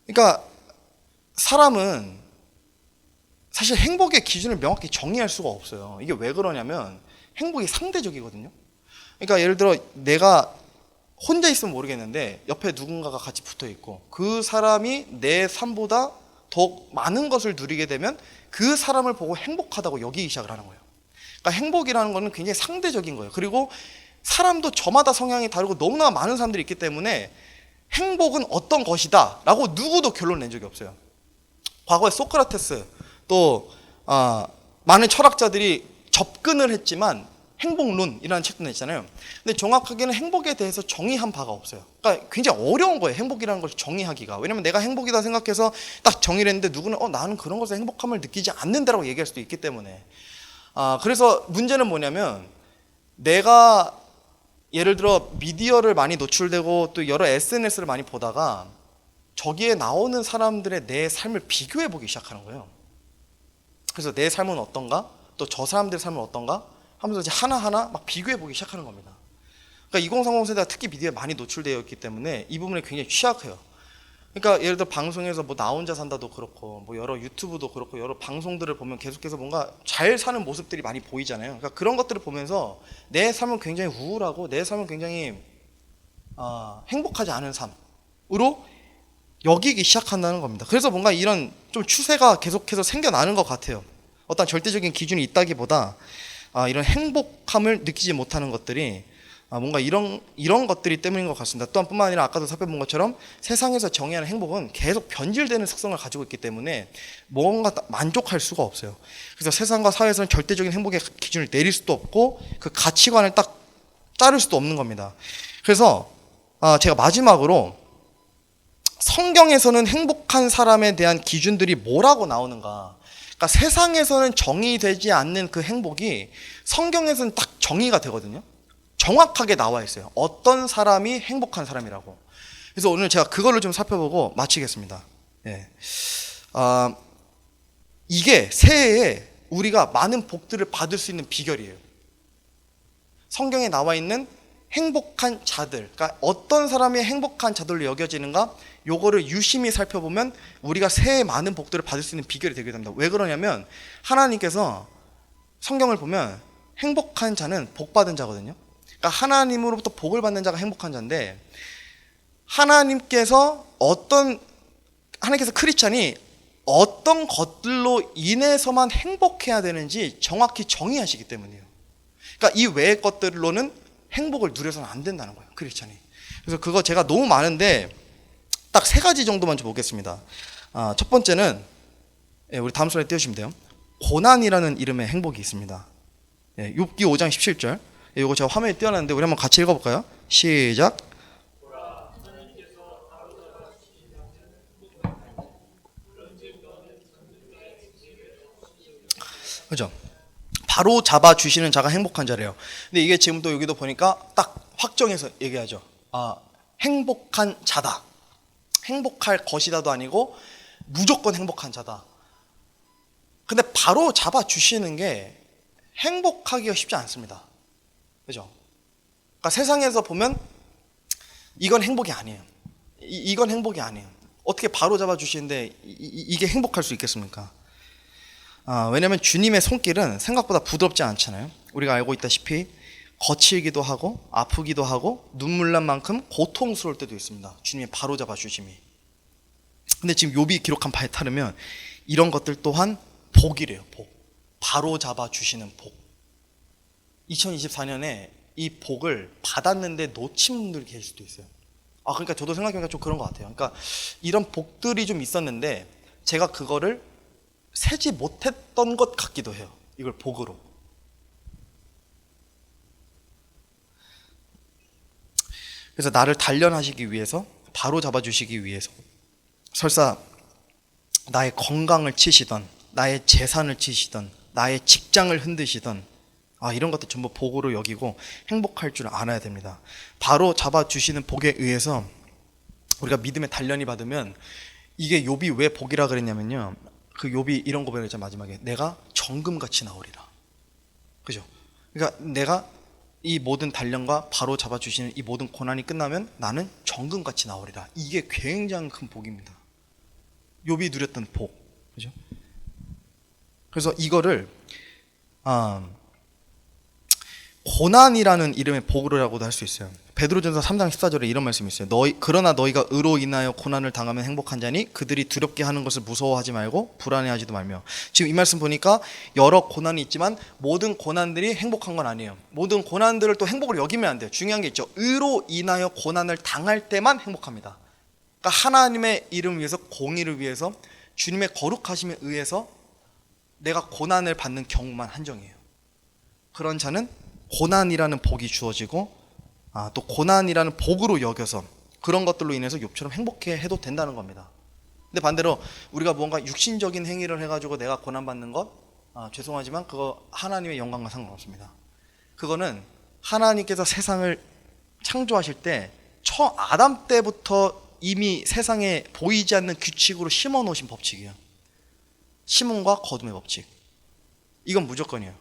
그러니까 사람은 사실 행복의 기준을 명확히 정의할 수가 없어요. 이게 왜 그러냐면 행복이 상대적이거든요. 그러니까 예를 들어 내가 혼자 있으면 모르겠는데 옆에 누군가가 같이 붙어 있고 그 사람이 내 삶보다 더 많은 것을 누리게 되면 그 사람을 보고 행복하다고 여기기 시작을 하는 거예요. 그러니까 행복이라는 거는 굉장히 상대적인 거예요. 그리고 사람도 저마다 성향이 다르고 너무나 많은 사람들이 있기 때문에 행복은 어떤 것이다 라고 누구도 결론 낸 적이 없어요. 과거에 소크라테스 또 많은 철학자들이 접근을 했지만 행복론이라는 책도 냈잖아요. 근데 정확하게는 행복에 대해서 정의한 바가 없어요. 그러니까 굉장히 어려운 거예요, 행복이라는 걸 정의하기가. 왜냐면 내가 행복이다 생각해서 딱 정의를 했는데 누구는 나는 그런 것에 행복함을 느끼지 않는다라고 얘기할 수도 있기 때문에. 그래서 문제는 뭐냐면, 내가 예를 들어 미디어를 많이 노출되고 또 여러 SNS를 많이 보다가 저기에 나오는 사람들의 내 삶을 비교해 보기 시작하는 거예요. 그래서 내 삶은 어떤가? 또 저 사람들의 삶은 어떤가? 하면서 이제 하나하나 막 비교해 보기 시작하는 겁니다. 그러니까 2030 세대가 특히 미디어에 많이 노출되어 있기 때문에 이 부분에 굉장히 취약해요. 그러니까 예를 들어 방송에서 뭐 나 혼자 산다도 그렇고 뭐 여러 유튜브도 그렇고 여러 방송들을 보면 계속해서 뭔가 잘 사는 모습들이 많이 보이잖아요. 그러니까 그런 것들을 보면서 내 삶은 굉장히 우울하고 내 삶은 굉장히 행복하지 않은 삶으로 여기기 시작한다는 겁니다. 그래서 뭔가 이런 좀 추세가 계속해서 생겨나는 것 같아요. 어떤 절대적인 기준이 있다기보다 이런 행복함을 느끼지 못하는 것들이 뭔가 이런 것들이 때문인 것 같습니다. 또한 뿐만 아니라 아까도 살펴본 것처럼 세상에서 정의하는 행복은 계속 변질되는 특성을 가지고 있기 때문에 뭔가 만족할 수가 없어요. 그래서 세상과 사회에서는 절대적인 행복의 기준을 내릴 수도 없고 그 가치관을 딱 자를 수도 없는 겁니다. 그래서 제가 마지막으로 성경에서는 행복한 사람에 대한 기준들이 뭐라고 나오는가. 그러니까 세상에서는 정의되지 않는 그 행복이 성경에서는 딱 정의가 되거든요. 정확하게 나와 있어요. 어떤 사람이 행복한 사람이라고. 그래서 오늘 제가 그거를 좀 살펴보고 마치겠습니다. 예. 이게 새해에 우리가 많은 복들을 받을 수 있는 비결이에요. 성경에 나와 있는 행복한 자들, 그러니까 어떤 사람이 행복한 자들로 여겨지는가, 요거를 유심히 살펴보면 우리가 새해 많은 복들을 받을 수 있는 비결이 되게 됩니다. 왜 그러냐면 하나님께서 성경을 보면 행복한 자는 복 받은 자거든요. 그러니까 하나님으로부터 복을 받는 자가 행복한 자인데, 하나님께서 크리스찬이 어떤 것들로 인해서만 행복해야 되는지 정확히 정의하시기 때문이에요. 그러니까 이 외의 것들로는 행복을 누려서는 안 된다는 거예요, 크리스찬이. 그래서 그거 제가 너무 많은데 딱 3가지 정도만 좀 보겠습니다. 첫 번째는 우리 다음 슬라이드 띄워주시면 돼요. 고난이라는 이름의 행복이 있습니다. 욥기 5장 17절. 이거 제가 화면에 띄워놨는데 우리 한번 같이 읽어볼까요? 시작. 그죠? 바로 잡아주시는 자가 행복한 자래요. 근데 이게 지금 또 여기도 보니까 딱 확정해서 얘기하죠. 행복한 자다. 행복할 것이다도 아니고 무조건 행복한 자다. 근데 바로 잡아주시는 게 행복하기가 쉽지 않습니다. 그죠? 그러니까 세상에서 보면 이건 행복이 아니에요. 이건 행복이 아니에요. 어떻게 바로 잡아주시는데 이게 행복할 수 있겠습니까? 왜냐하면 주님의 손길은 생각보다 부드럽지 않잖아요. 우리가 알고 있다시피 거칠기도 하고 아프기도 하고 눈물 난 만큼 고통스러울 때도 있습니다. 주님의 바로 잡아주심이. 근데 지금 욥이 기록한 바에 따르면 이런 것들 또한 복이래요. 복. 바로 잡아주시는 복. 2024년에 이 복을 받았는데 놓친 분들이 계실 수도 있어요. 그러니까 저도 생각해보니까 좀 그런 것 같아요. 그러니까 이런 복들이 좀 있었는데 제가 그거를 세지 못했던 것 같기도 해요. 이걸 복으로. 그래서 나를 단련하시기 위해서, 바로 잡아주시기 위해서 설사 나의 건강을 치시던, 나의 재산을 치시던, 나의 직장을 흔드시던 이런 것들 전부 복으로 여기고 행복할 줄 알아야 됩니다. 바로 잡아주시는 복에 의해서 우리가 믿음의 단련이 받으면, 이게 욥이 왜 복이라 그랬냐면요, 그 욥이 이런 고백을 했죠. 마지막에 내가 정금같이 나오리라. 그죠? 그러니까 내가 이 모든 단련과 바로 잡아주시는 이 모든 고난이 끝나면 나는 정금같이 나오리라. 이게 굉장히 큰 복입니다. 욥이 누렸던 복. 그죠? 그래서 이거를 고난이라는 이름의 복으로라고도 할 수 있어요. 베드로전서 3장 14절에 이런 말씀이 있어요. 그러나 너희가 의로 인하여 고난을 당하면 행복한 자니 그들이 두렵게 하는 것을 무서워하지 말고 불안해하지도 말며. 지금 이 말씀 보니까 여러 고난이 있지만 모든 고난들이 행복한 건 아니에요. 모든 고난들을 또 행복으로 여기면 안 돼요. 중요한 게 있죠. 의로 인하여 고난을 당할 때만 행복합니다. 그러니까 하나님의 이름 위해서, 공의를 위해서, 주님의 거룩하심에 의해서 내가 고난을 받는 경우만 한정이에요. 그런 자는 고난이라는 복이 주어지고 또 고난이라는 복으로 여겨서 그런 것들로 인해서 욥처럼 행복해 해도 된다는 겁니다. 근데 반대로 우리가 뭔가 육신적인 행위를 해가지고 내가 고난받는 것, 죄송하지만 그거 하나님의 영광과 상관없습니다. 그거는 하나님께서 세상을 창조하실 때 아담 때부터 이미 세상에 보이지 않는 규칙으로 심어 놓으신 법칙이에요. 심음과 거둠의 법칙. 이건 무조건이에요.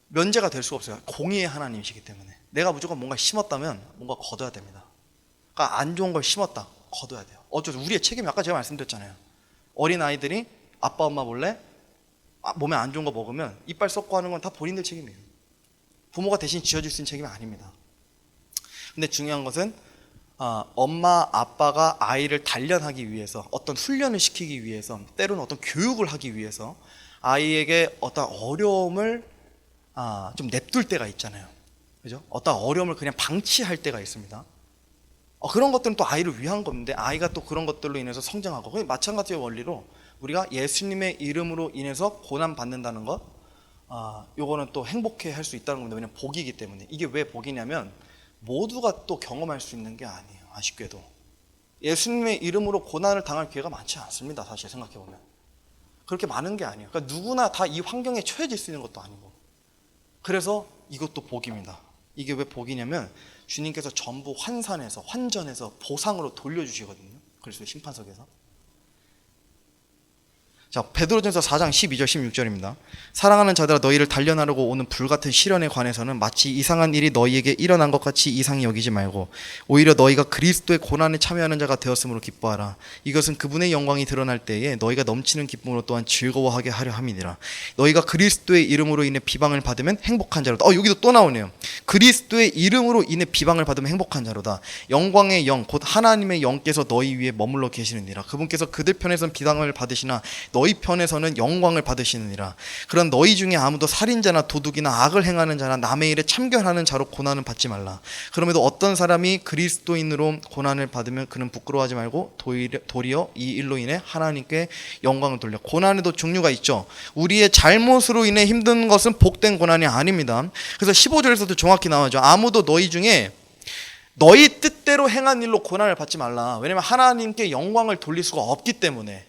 면제가 될 수가 없어요. 공의의 하나님이시기 때문에. 내가 무조건 뭔가 심었다면 뭔가 거둬야 됩니다. 그러니까 안 좋은 걸 심었다, 거둬야 돼요. 어쩌죠? 우리의 책임이, 아까 제가 말씀드렸잖아요. 어린 아이들이 아빠 엄마 몰래 몸에 안 좋은 거 먹으면 이빨 썩고 하는 건 다 본인들 책임이에요. 부모가 대신 지어줄 수 있는 책임이 아닙니다. 근데 중요한 것은 엄마 아빠가 아이를 단련하기 위해서, 어떤 훈련을 시키기 위해서, 때로는 어떤 교육을 하기 위해서 아이에게 어떤 어려움을 좀 냅둘 때가 있잖아요. 그죠? 어떤 어려움을 그냥 방치할 때가 있습니다. 그런 것들은 또 아이를 위한 건데, 아이가 또 그런 것들로 인해서 성장하고, 마찬가지의 원리로 우리가 예수님의 이름으로 인해서 고난 받는다는 것, 요거는 또 행복해 할 수 있다는 겁니다. 왜냐면 복이기 때문에. 이게 왜 복이냐면 모두가 또 경험할 수 있는 게 아니에요. 아쉽게도 예수님의 이름으로 고난을 당할 기회가 많지 않습니다. 사실 생각해보면 그렇게 많은 게 아니에요. 그러니까 누구나 다 이 환경에 처해질 수 있는 것도 아니고, 그래서 이것도 복입니다. 이게 왜 복이냐면 주님께서 전부 환산해서, 환전해서 보상으로 돌려주시거든요. 그리스도의 심판석에서. 자, 베드로전서 4장 12절 16절입니다. 사랑하는 자들아, 너희를 단련하려고 오는 불같은 시련에 관해서는 마치 이상한 일이 너희에게 일어난 것 같이 이상히 여기지 말고 오히려 너희가 그리스도의 고난에 참여하는 자가 되었으므로 기뻐하라. 이것은 그분의 영광이 드러날 때에 너희가 넘치는 기쁨으로 또한 즐거워하게 하려 함이니라. 너희가 그리스도의 이름으로 인해 비방을 받으면 행복한 자로다. 여기도 또 나오네요. 그리스도의 이름으로 인해 비방을 받으면 행복한 자로다. 영광의 영 곧 하나님의 영께서 너희 위에 머물러 계시느니라. 그분께서 그들 편에서는 비방을 받으시나 너희 편에서는 영광을 받으시느니라. 그런 너희 중에 아무도 살인자나 도둑이나 악을 행하는 자나 남의 일에 참견하는 자로 고난을 받지 말라. 그럼에도 어떤 사람이 그리스도인으로 고난을 받으면 그는 부끄러워하지 말고 도리어 이 일로 인해 하나님께 영광을 돌려. 고난에도 종류가 있죠. 우리의 잘못으로 인해 힘든 것은 복된 고난이 아닙니다. 그래서 15절에서도 정확히 나오죠. 아무도 너희 중에 너희 뜻대로 행한 일로 고난을 받지 말라. 왜냐하면 하나님께 영광을 돌릴 수가 없기 때문에.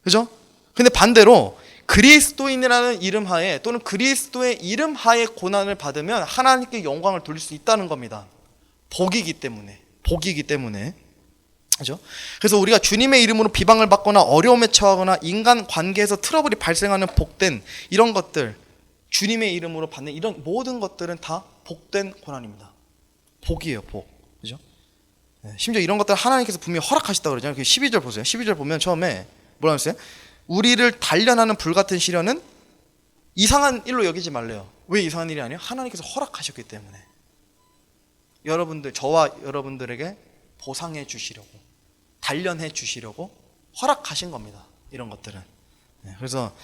그죠? 근데 반대로 그리스도인이라는 이름 하에, 또는 그리스도의 이름 하에 고난을 받으면 하나님께 영광을 돌릴 수 있다는 겁니다. 복이기 때문에. 그죠? 그래서 우리가 주님의 이름으로 비방을 받거나 어려움에 처하거나 인간 관계에서 트러블이 발생하는 복된 이런 것들, 주님의 이름으로 받는 이런 모든 것들은 다 복된 고난입니다. 복이에요, 복. 그죠? 심지어 이런 것들 하나님께서 분명히 허락하셨다고 그러잖아요. 12절 보세요. 12절 보면 처음에 뭐라 했어요? 우리를 단련하는 불같은 시련은 이상한 일로 여기지 말래요. 왜 이상한 일이 아니에요? 하나님께서 허락하셨기 때문에. 여러분들, 저와 여러분들에게 보상해 주시려고, 단련해 주시려고 허락하신 겁니다. 이런 것들은. 그래서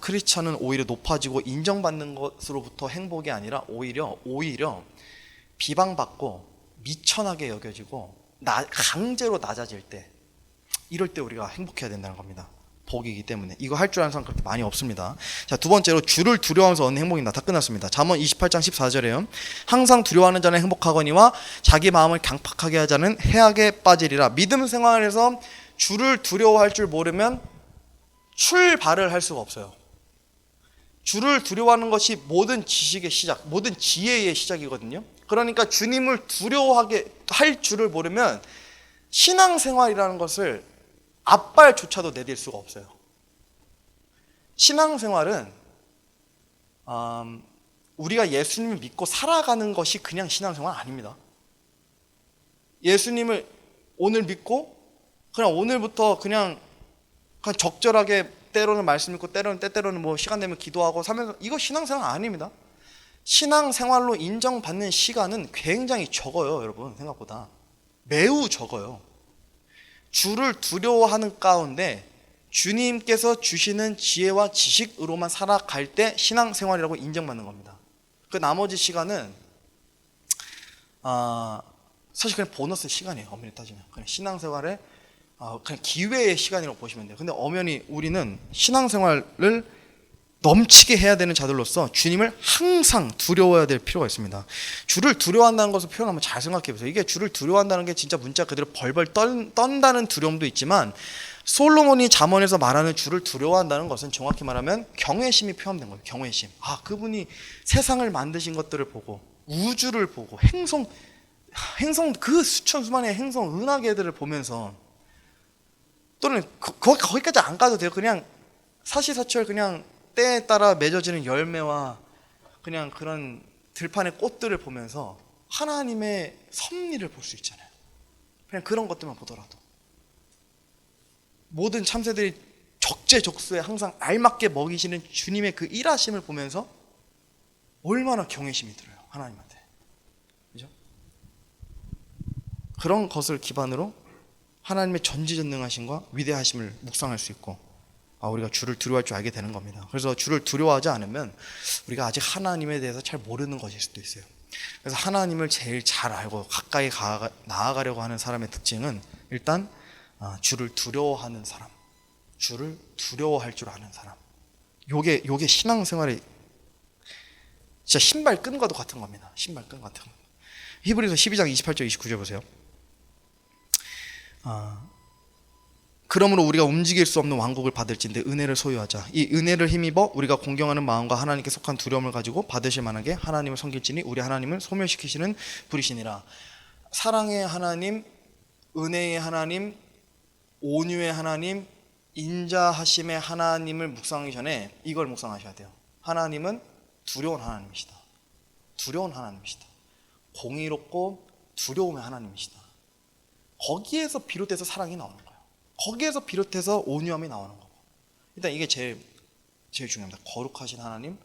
크리스천은 오히려 높아지고 인정받는 것으로부터 행복이 아니라 오히려 비방받고 미천하게 여겨지고 강제로 낮아질 때, 이럴 때 우리가 행복해야 된다는 겁니다. 복이기 때문에. 이거 할 줄 아는 사람 그렇게 많이 없습니다. 자, 두 번째로 주를 두려워하면서 얻는 행복입니다. 다 끝났습니다. 잠언 28장 14절에요. 항상 두려워하는 자는 행복하거니와 자기 마음을 강팍하게 하는 자는 해악에 빠지리라. 믿음 생활에서 주를 두려워할 줄 모르면 출발을 할 수가 없어요. 주를 두려워하는 것이 모든 지식의 시작, 모든 지혜의 시작이거든요. 그러니까 주님을 두려워하게 할 줄을 모르면 신앙생활이라는 것을 앞발조차도 내딜 수가 없어요. 신앙생활은 우리가 예수님을 믿고 살아가는 것이 그냥 신앙생활 아닙니다. 예수님을 오늘 믿고 그냥 오늘부터 그냥 적절하게 때로는 말씀 읽고 때때로는 뭐 시간 되면 기도하고 살면서, 이거 신앙생활 아닙니다. 신앙생활로 인정받는 시간은 굉장히 적어요. 여러분, 생각보다 매우 적어요. 주를 두려워하는 가운데 주님께서 주시는 지혜와 지식으로만 살아갈 때 신앙생활이라고 인정받는 겁니다. 그 나머지 시간은 사실 그냥 보너스 시간이에요. 엄연히 따지면 그냥 신앙생활의 그냥 기회의 시간이라고 보시면 돼요. 근데 엄연히 우리는 신앙생활을 넘치게 해야 되는 자들로서 주님을 항상 두려워해야 될 필요가 있습니다. 주를 두려워한다는 것을 표현하면 잘 생각해 보세요. 이게 주를 두려워한다는 게 진짜 문자 그대로 벌벌 떤다는 두려움도 있지만, 솔로몬이 잠언에서 말하는 주를 두려워한다는 것은 정확히 말하면 경외심이 표현된 거예요. 경외심. 그분이 세상을 만드신 것들을 보고, 우주를 보고, 행성 그 수천 수만의 행성 은하계들을 보면서, 또는 거기까지 안 가도 돼요. 그냥 사시사철 그냥 때에 따라 맺어지는 열매와 그냥 그런 들판의 꽃들을 보면서 하나님의 섭리를 볼 수 있잖아요. 그냥 그런 것들만 보더라도 모든 참새들이 적재적소에 항상 알맞게 먹이시는 주님의 그 일하심을 보면서 얼마나 경외심이 들어요, 하나님한테. 그죠? 그런 것을 기반으로 하나님의 전지전능하심과 위대하심을 묵상할 수 있고, 우리가 주를 두려워할 줄 알게 되는 겁니다. 그래서 주를 두려워하지 않으면 우리가 아직 하나님에 대해서 잘 모르는 것일 수도 있어요. 그래서 하나님을 제일 잘 알고 가까이 나아가려고 하는 사람의 특징은 일단 주를 두려워하는 사람, 주를 두려워할 줄 아는 사람. 요게 신앙생활의 진짜 신발끈과도 같은 겁니다. 신발끈 같은 거. 히브리서 12장 28절 29절 보세요. 그러므로 우리가 움직일 수 없는 왕국을 받을진대 은혜를 소유하자. 이 은혜를 힘입어 우리가 공경하는 마음과 하나님께 속한 두려움을 가지고 받으실 만하게 하나님을 섬길지니 우리 하나님을 소멸시키시는 분이시니라. 사랑의 하나님, 은혜의 하나님, 온유의 하나님, 인자하심의 하나님을 묵상하기 전에 이걸 묵상하셔야 돼요. 하나님은 두려운 하나님이시다. 두려운 하나님이시다. 공의롭고 두려움의 하나님이시다. 거기에서 비롯해서 사랑이 나오는 거예요. 거기에서 비롯해서 온유함이 나오는 거고. 일단 이게 제일 중요합니다. 거룩하신 하나님,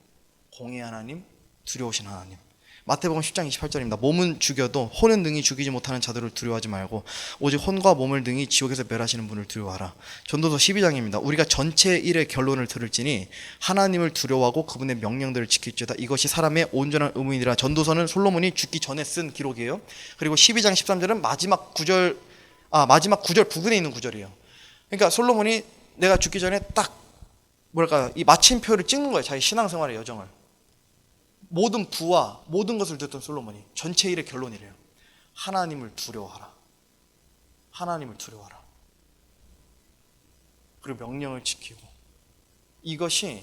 공의의 하나님, 두려우신 하나님. 마태복음 10장 28절입니다. 몸은 죽여도 혼은 능히 죽이지 못하는 자들을 두려워하지 말고 오직 혼과 몸을 능히 지옥에서 멸하시는 분을 두려워하라. 전도서 12장입니다. 우리가 전체 일의 결론을 들을지니 하나님을 두려워하고 그분의 명령들을 지킬지어다. 이것이 사람의 온전한 의무이니라. 전도서는 솔로몬이 죽기 전에 쓴 기록이에요. 그리고 12장 13절은 마지막 구절 부근에 있는 구절이에요. 그러니까 솔로몬이 내가 죽기 전에 딱 이 마침표를 찍는 거예요. 자기 신앙생활의 여정을. 모든 부와 모든 것을 듣던 솔로몬이 전체 일의 결론이래요. 하나님을 두려워하라. 하나님을 두려워하라. 그리고 명령을 지키고. 이것이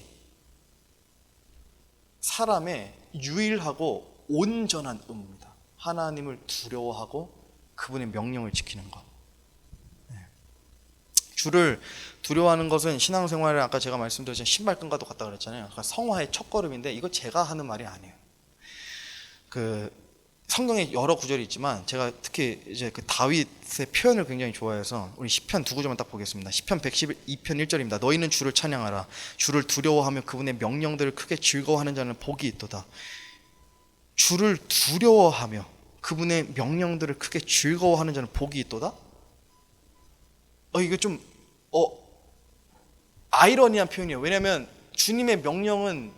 사람의 유일하고 온전한 의무입니다. 하나님을 두려워하고 그분의 명령을 지키는 것. 주를 두려워하는 것은 신앙생활에 아까 제가 말씀드렸지만 신발끈과도 같다 그랬잖아요. 그러니까 성화의 첫걸음인데 이거 제가 하는 말이 아니에요. 성경에 여러 구절이 있지만 제가 특히 이제 다윗의 표현을 굉장히 좋아해서 우리 시편 두 구절만 딱 보겠습니다. 시편 112편 1절입니다. 너희는 주를 찬양하라. 주를 두려워하며 그분의 명령들을 크게 즐거워하는 자는 복이 있도다. 주를 두려워하며 그분의 명령들을 크게 즐거워하는 자는 복이 있도다. 이거 좀 아이러니한 표현이에요. 왜냐하면 주님의 명령은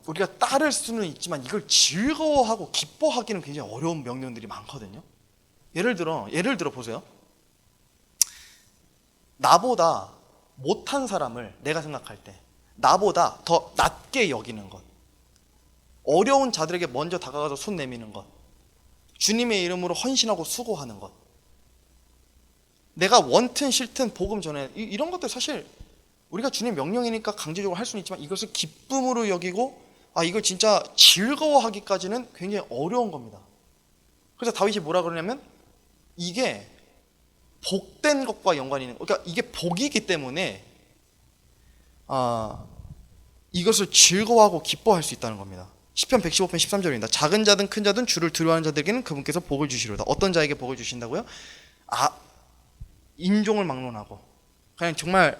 우리가 따를 수는 있지만 이걸 즐거워하고 기뻐하기는 굉장히 어려운 명령들이 많거든요. 예를 들어 보세요. 나보다 못한 사람을 내가 생각할 때 나보다 더 낮게 여기는 것, 어려운 자들에게 먼저 다가가서 손 내미는 것, 주님의 이름으로 헌신하고 수고하는 것, 내가 원튼 싫든 복음 전해, 이런 것들 사실 우리가 주님 명령이니까 강제적으로 할 수는 있지만 이것을 기쁨으로 여기고 이걸 진짜 즐거워하기까지는 굉장히 어려운 겁니다. 그래서 다윗이 뭐라 그러냐면 이게 복된 것과 연관이 있는, 그러니까 이게 복이기 때문에 이것을 즐거워하고 기뻐할 수 있다는 겁니다. 시편 115편 13절입니다. 작은 자든 큰 자든 주를 두려워하는 자들에게는 그분께서 복을 주시리로다. 어떤 자에게 복을 주신다고요? 인종을 막론하고 그냥 정말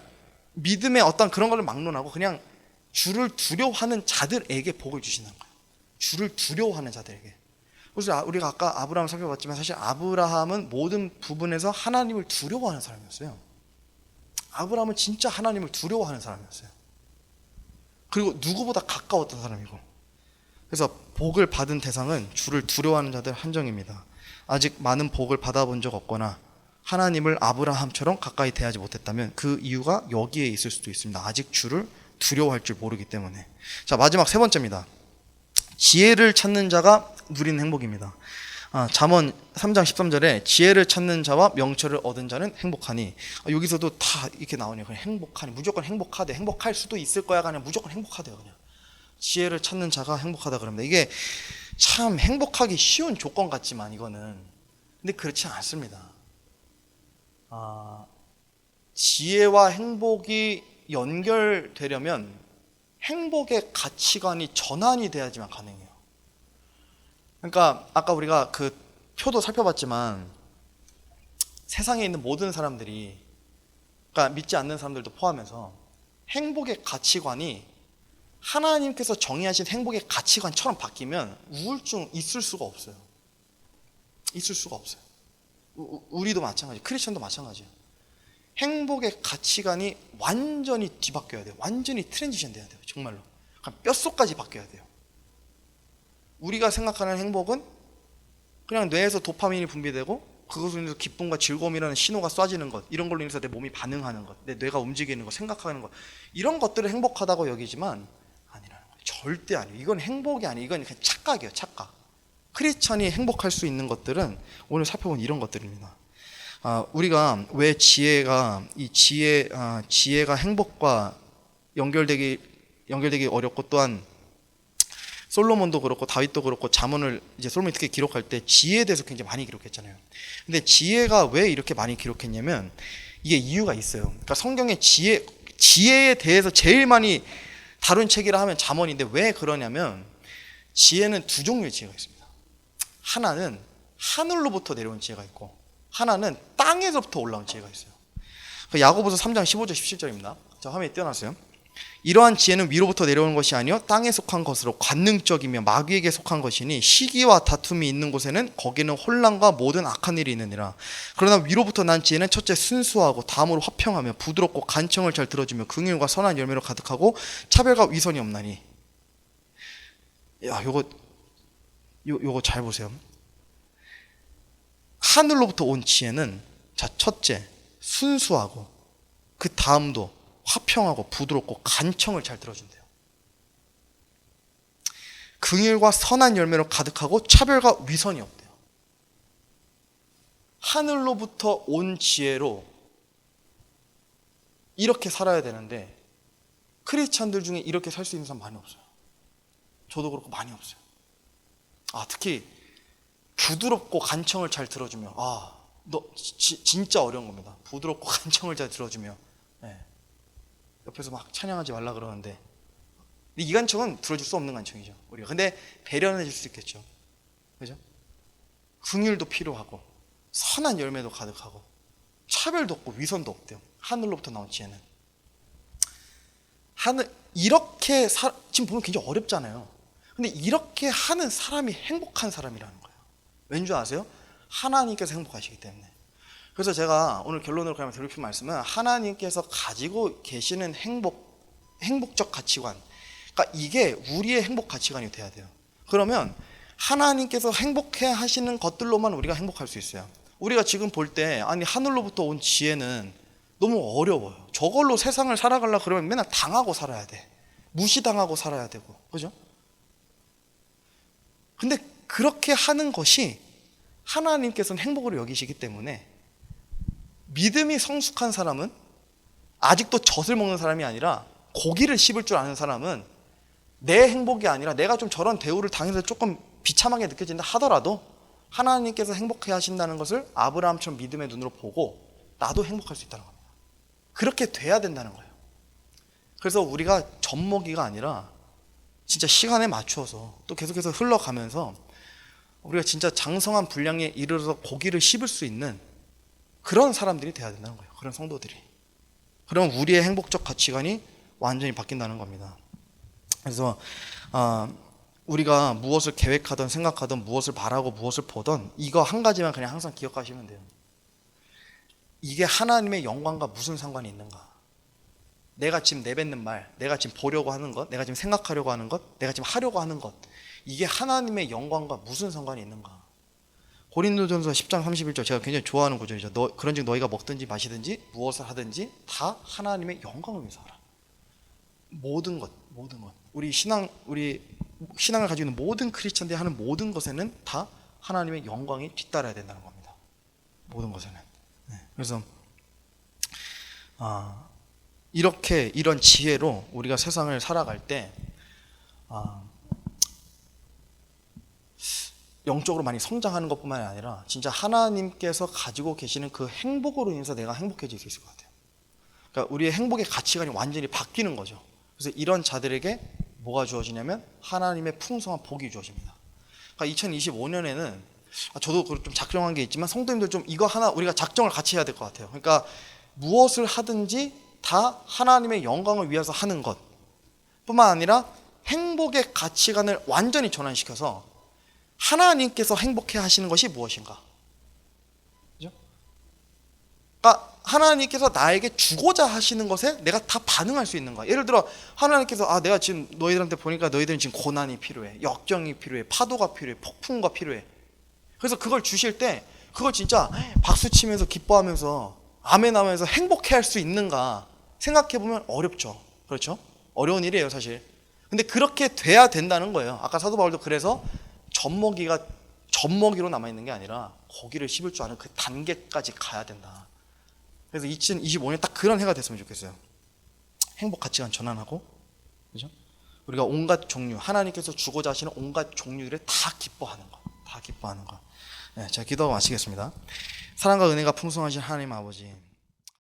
믿음의 어떤 그런 걸 막론하고 그냥 주를 두려워하는 자들에게 복을 주시는 거예요. 주를 두려워하는 자들에게. 그래서 우리가 아까 아브라함을 살펴봤지만 사실 아브라함은 모든 부분에서 하나님을 두려워하는 사람이었어요. 아브라함은 진짜 하나님을 두려워하는 사람이었어요. 그리고 누구보다 가까웠던 사람이고. 그래서 복을 받은 대상은 주를 두려워하는 자들 한정입니다. 아직 많은 복을 받아본 적 없거나 하나님을 아브라함처럼 가까이 대하지 못했다면 그 이유가 여기에 있을 수도 있습니다. 아직 주를 두려워할 줄 모르기 때문에. 자, 마지막 세 번째입니다. 지혜를 찾는 자가 누리는 행복입니다. 잠언 3장 13절에 지혜를 찾는 자와 명철을 얻은 자는 행복하니, 여기서도 다 이렇게 나오네요. 그냥 행복하니, 무조건 행복하대, 행복할 수도 있을 거야가 아니라 무조건 행복하대요. 그냥 지혜를 찾는 자가 행복하다 그럽니다. 이게 참 행복하기 쉬운 조건 같지만 이거는 근데 그렇지 않습니다. 지혜와 행복이 연결되려면 행복의 가치관이 전환이 돼야지만 가능해요. 그러니까 아까 우리가 그 표도 살펴봤지만 세상에 있는 모든 사람들이, 그러니까 믿지 않는 사람들도 포함해서 행복의 가치관이 하나님께서 정의하신 행복의 가치관처럼 바뀌면 우울증 있을 수가 없어요. 있을 수가 없어요. 우리도 마찬가지, 크리스천도 마찬가지예요. 행복의 가치관이 완전히 뒤바뀌어야 돼요. 완전히 트랜지션 돼야 돼요. 정말로 뼛속까지 바뀌어야 돼요. 우리가 생각하는 행복은 그냥 뇌에서 도파민이 분비되고 그것으로 인해서 기쁨과 즐거움이라는 신호가 쏴지는 것, 이런 걸로 인해서 내 몸이 반응하는 것, 내 뇌가 움직이는 것, 생각하는 것, 이런 것들을 행복하다고 여기지만 아니라는 거예요. 절대 아니에요. 이건 행복이 아니에요. 이건 그냥 착각이에요. 착각. 크리스천이 행복할 수 있는 것들은 오늘 살펴본 이런 것들입니다. 우리가 왜 지혜가 행복과 연결되기 어렵고, 또한 솔로몬도 그렇고 다윗도 그렇고 잠언을 이제 솔로몬이 특히 기록할 때 지혜에 대해서 굉장히 많이 기록했잖아요. 근데 지혜가 왜 이렇게 많이 기록했냐면 이게 이유가 있어요. 그러니까 성경의 지혜에 대해서 제일 많이 다룬 책이라 하면 잠언인데, 왜 그러냐면 지혜는 두 종류의 지혜가 있습니다. 하나는 하늘로부터 내려온 지혜가 있고, 하나는 땅에서부터 올라온 지혜가 있어요. 야고보서 3장 15절 17절입니다. 자, 화면에 띄워놨어요. 이러한 지혜는 위로부터 내려오는 것이 아니요 땅에 속한 것으로 관능적이며 마귀에게 속한 것이니 시기와 다툼이 있는 곳에는 거기는 혼란과 모든 악한 일이 있느니라. 그러나 위로부터 난 지혜는 첫째 순수하고, 다음으로 화평하며 부드럽고 간청을 잘 들어주며 긍휼과 선한 열매로 가득하고 차별과 위선이 없나니. 야, 요거 잘 보세요. 하늘로부터 온 지혜는, 자, 첫째 순수하고, 그 다음도 화평하고 부드럽고 간청을 잘 들어준대요. 긍휼과 선한 열매로 가득하고 차별과 위선이 없대요. 하늘로부터 온 지혜로 이렇게 살아야 되는데 크리스찬들 중에 이렇게 살 수 있는 사람 많이 없어요. 저도 그렇고 많이 없어요. 특히 부드럽고 간청을 잘 들어주며, 너 진짜 어려운 겁니다. 부드럽고 간청을 잘 들어주며, 옆에서 막 찬양하지 말라 그러는데, 이 간청은 들어줄 수 없는 간청이죠, 우리가. 근데 배려는 해줄 수 있겠죠, 그죠? 긍휼도 필요하고 선한 열매도 가득하고 차별도 없고 위선도 없대요. 하늘로부터 나온 지혜는. 이렇게 지금 보면 굉장히 어렵잖아요. 근데 이렇게 하는 사람이 행복한 사람이라는 거예요. 왠 줄 아세요? 하나님께서 행복하시기 때문에. 그래서 제가 오늘 결론으로 가면 드릴 말씀은, 하나님께서 가지고 계시는 행복적 가치관, 그러니까 이게 우리의 행복 가치관이 돼야 돼요. 그러면 하나님께서 행복해 하시는 것들로만 우리가 행복할 수 있어요. 우리가 지금 볼 때, 하늘로부터 온 지혜는 너무 어려워요. 저걸로 세상을 살아가려고 그러면 맨날 당하고 살아야 돼. 무시당하고 살아야 되고, 그죠? 근데 그렇게 하는 것이 하나님께서는 행복으로 여기시기 때문에, 믿음이 성숙한 사람은, 아직도 젖을 먹는 사람이 아니라 고기를 씹을 줄 아는 사람은, 내 행복이 아니라 내가 좀 저런 대우를 당해서 조금 비참하게 느껴진다 하더라도 하나님께서 행복해 하신다는 것을 아브라함처럼 믿음의 눈으로 보고 나도 행복할 수 있다는 겁니다. 그렇게 돼야 된다는 거예요. 그래서 우리가 젖먹이가 아니라 진짜 시간에 맞추어서 또 계속해서 흘러가면서 우리가 진짜 장성한 분량에 이르러서 고기를 씹을 수 있는 그런 사람들이 돼야 된다는 거예요. 그런 성도들이. 그러면 우리의 행복적 가치관이 완전히 바뀐다는 겁니다. 그래서 우리가 무엇을 계획하든 생각하든 무엇을 바라고 무엇을 보든 이거 한 가지만 그냥 항상 기억하시면 돼요. 이게 하나님의 영광과 무슨 상관이 있는가? 내가 지금 내뱉는 말, 내가 지금 보려고 하는 것, 내가 지금 생각하려고 하는 것, 내가 지금 하려고 하는 것, 이게 하나님의 영광과 무슨 상관이 있는가? 고린도전서 10장 31절, 제가 굉장히 좋아하는 구절이죠. 그런즉 너희가 먹든지 마시든지 무엇을 하든지 다 하나님의 영광을 위해서 하라. 모든 것. 우리 신앙을 가지고 있는 모든 크리스천들이 하는 모든 것에는 다 하나님의 영광이 뒤따라야 된다는 겁니다. 모든 것에는. 그래서 이런 지혜로 우리가 세상을 살아갈 때 영적으로 많이 성장하는 것뿐만 아니라 진짜 하나님께서 가지고 계시는 그 행복으로 인해서 내가 행복해질 수 있을 것 같아요. 그러니까 우리의 행복의 가치관이 완전히 바뀌는 거죠. 그래서 이런 자들에게 뭐가 주어지냐면 하나님의 풍성한 복이 주어집니다. 그러니까 2025년에는 저도 좀 작정한 게 있지만 성도님들 좀 이거 하나 우리가 작정을 같이 해야 될 것 같아요. 그러니까 무엇을 하든지 다 하나님의 영광을 위해서 하는 것 뿐만 아니라 행복의 가치관을 완전히 전환시켜서 하나님께서 행복해 하시는 것이 무엇인가? 그죠? 그러니까 하나님께서 나에게 주고자 하시는 것에 내가 다 반응할 수 있는가? 예를 들어 하나님께서 내가 지금 너희들한테 보니까 너희들은 지금 고난이 필요해, 역경이 필요해, 파도가 필요해, 폭풍과 필요해. 그래서 그걸 주실 때 그걸 진짜 박수 치면서 기뻐하면서 아멘 하면서 행복해 할 수 있는가 생각해 보면 어렵죠. 그렇죠? 어려운 일이에요, 사실. 근데 그렇게 돼야 된다는 거예요. 아까 사도 바울도 그래서 젖먹이로 남아 있는 게 아니라 고기를 씹을 줄 아는 그 단계까지 가야 된다. 그래서 2025년 딱 그런 해가 됐으면 좋겠어요. 행복 가치관 전환하고, 그죠? 우리가 온갖 종류, 하나님께서 주고자 하시는 온갖 종류들을 다 기뻐하는 거, 다 기뻐하는 거. 네, 제가 기도하고 마치겠습니다. 사랑과 은혜가 풍성하신 하나님 아버지,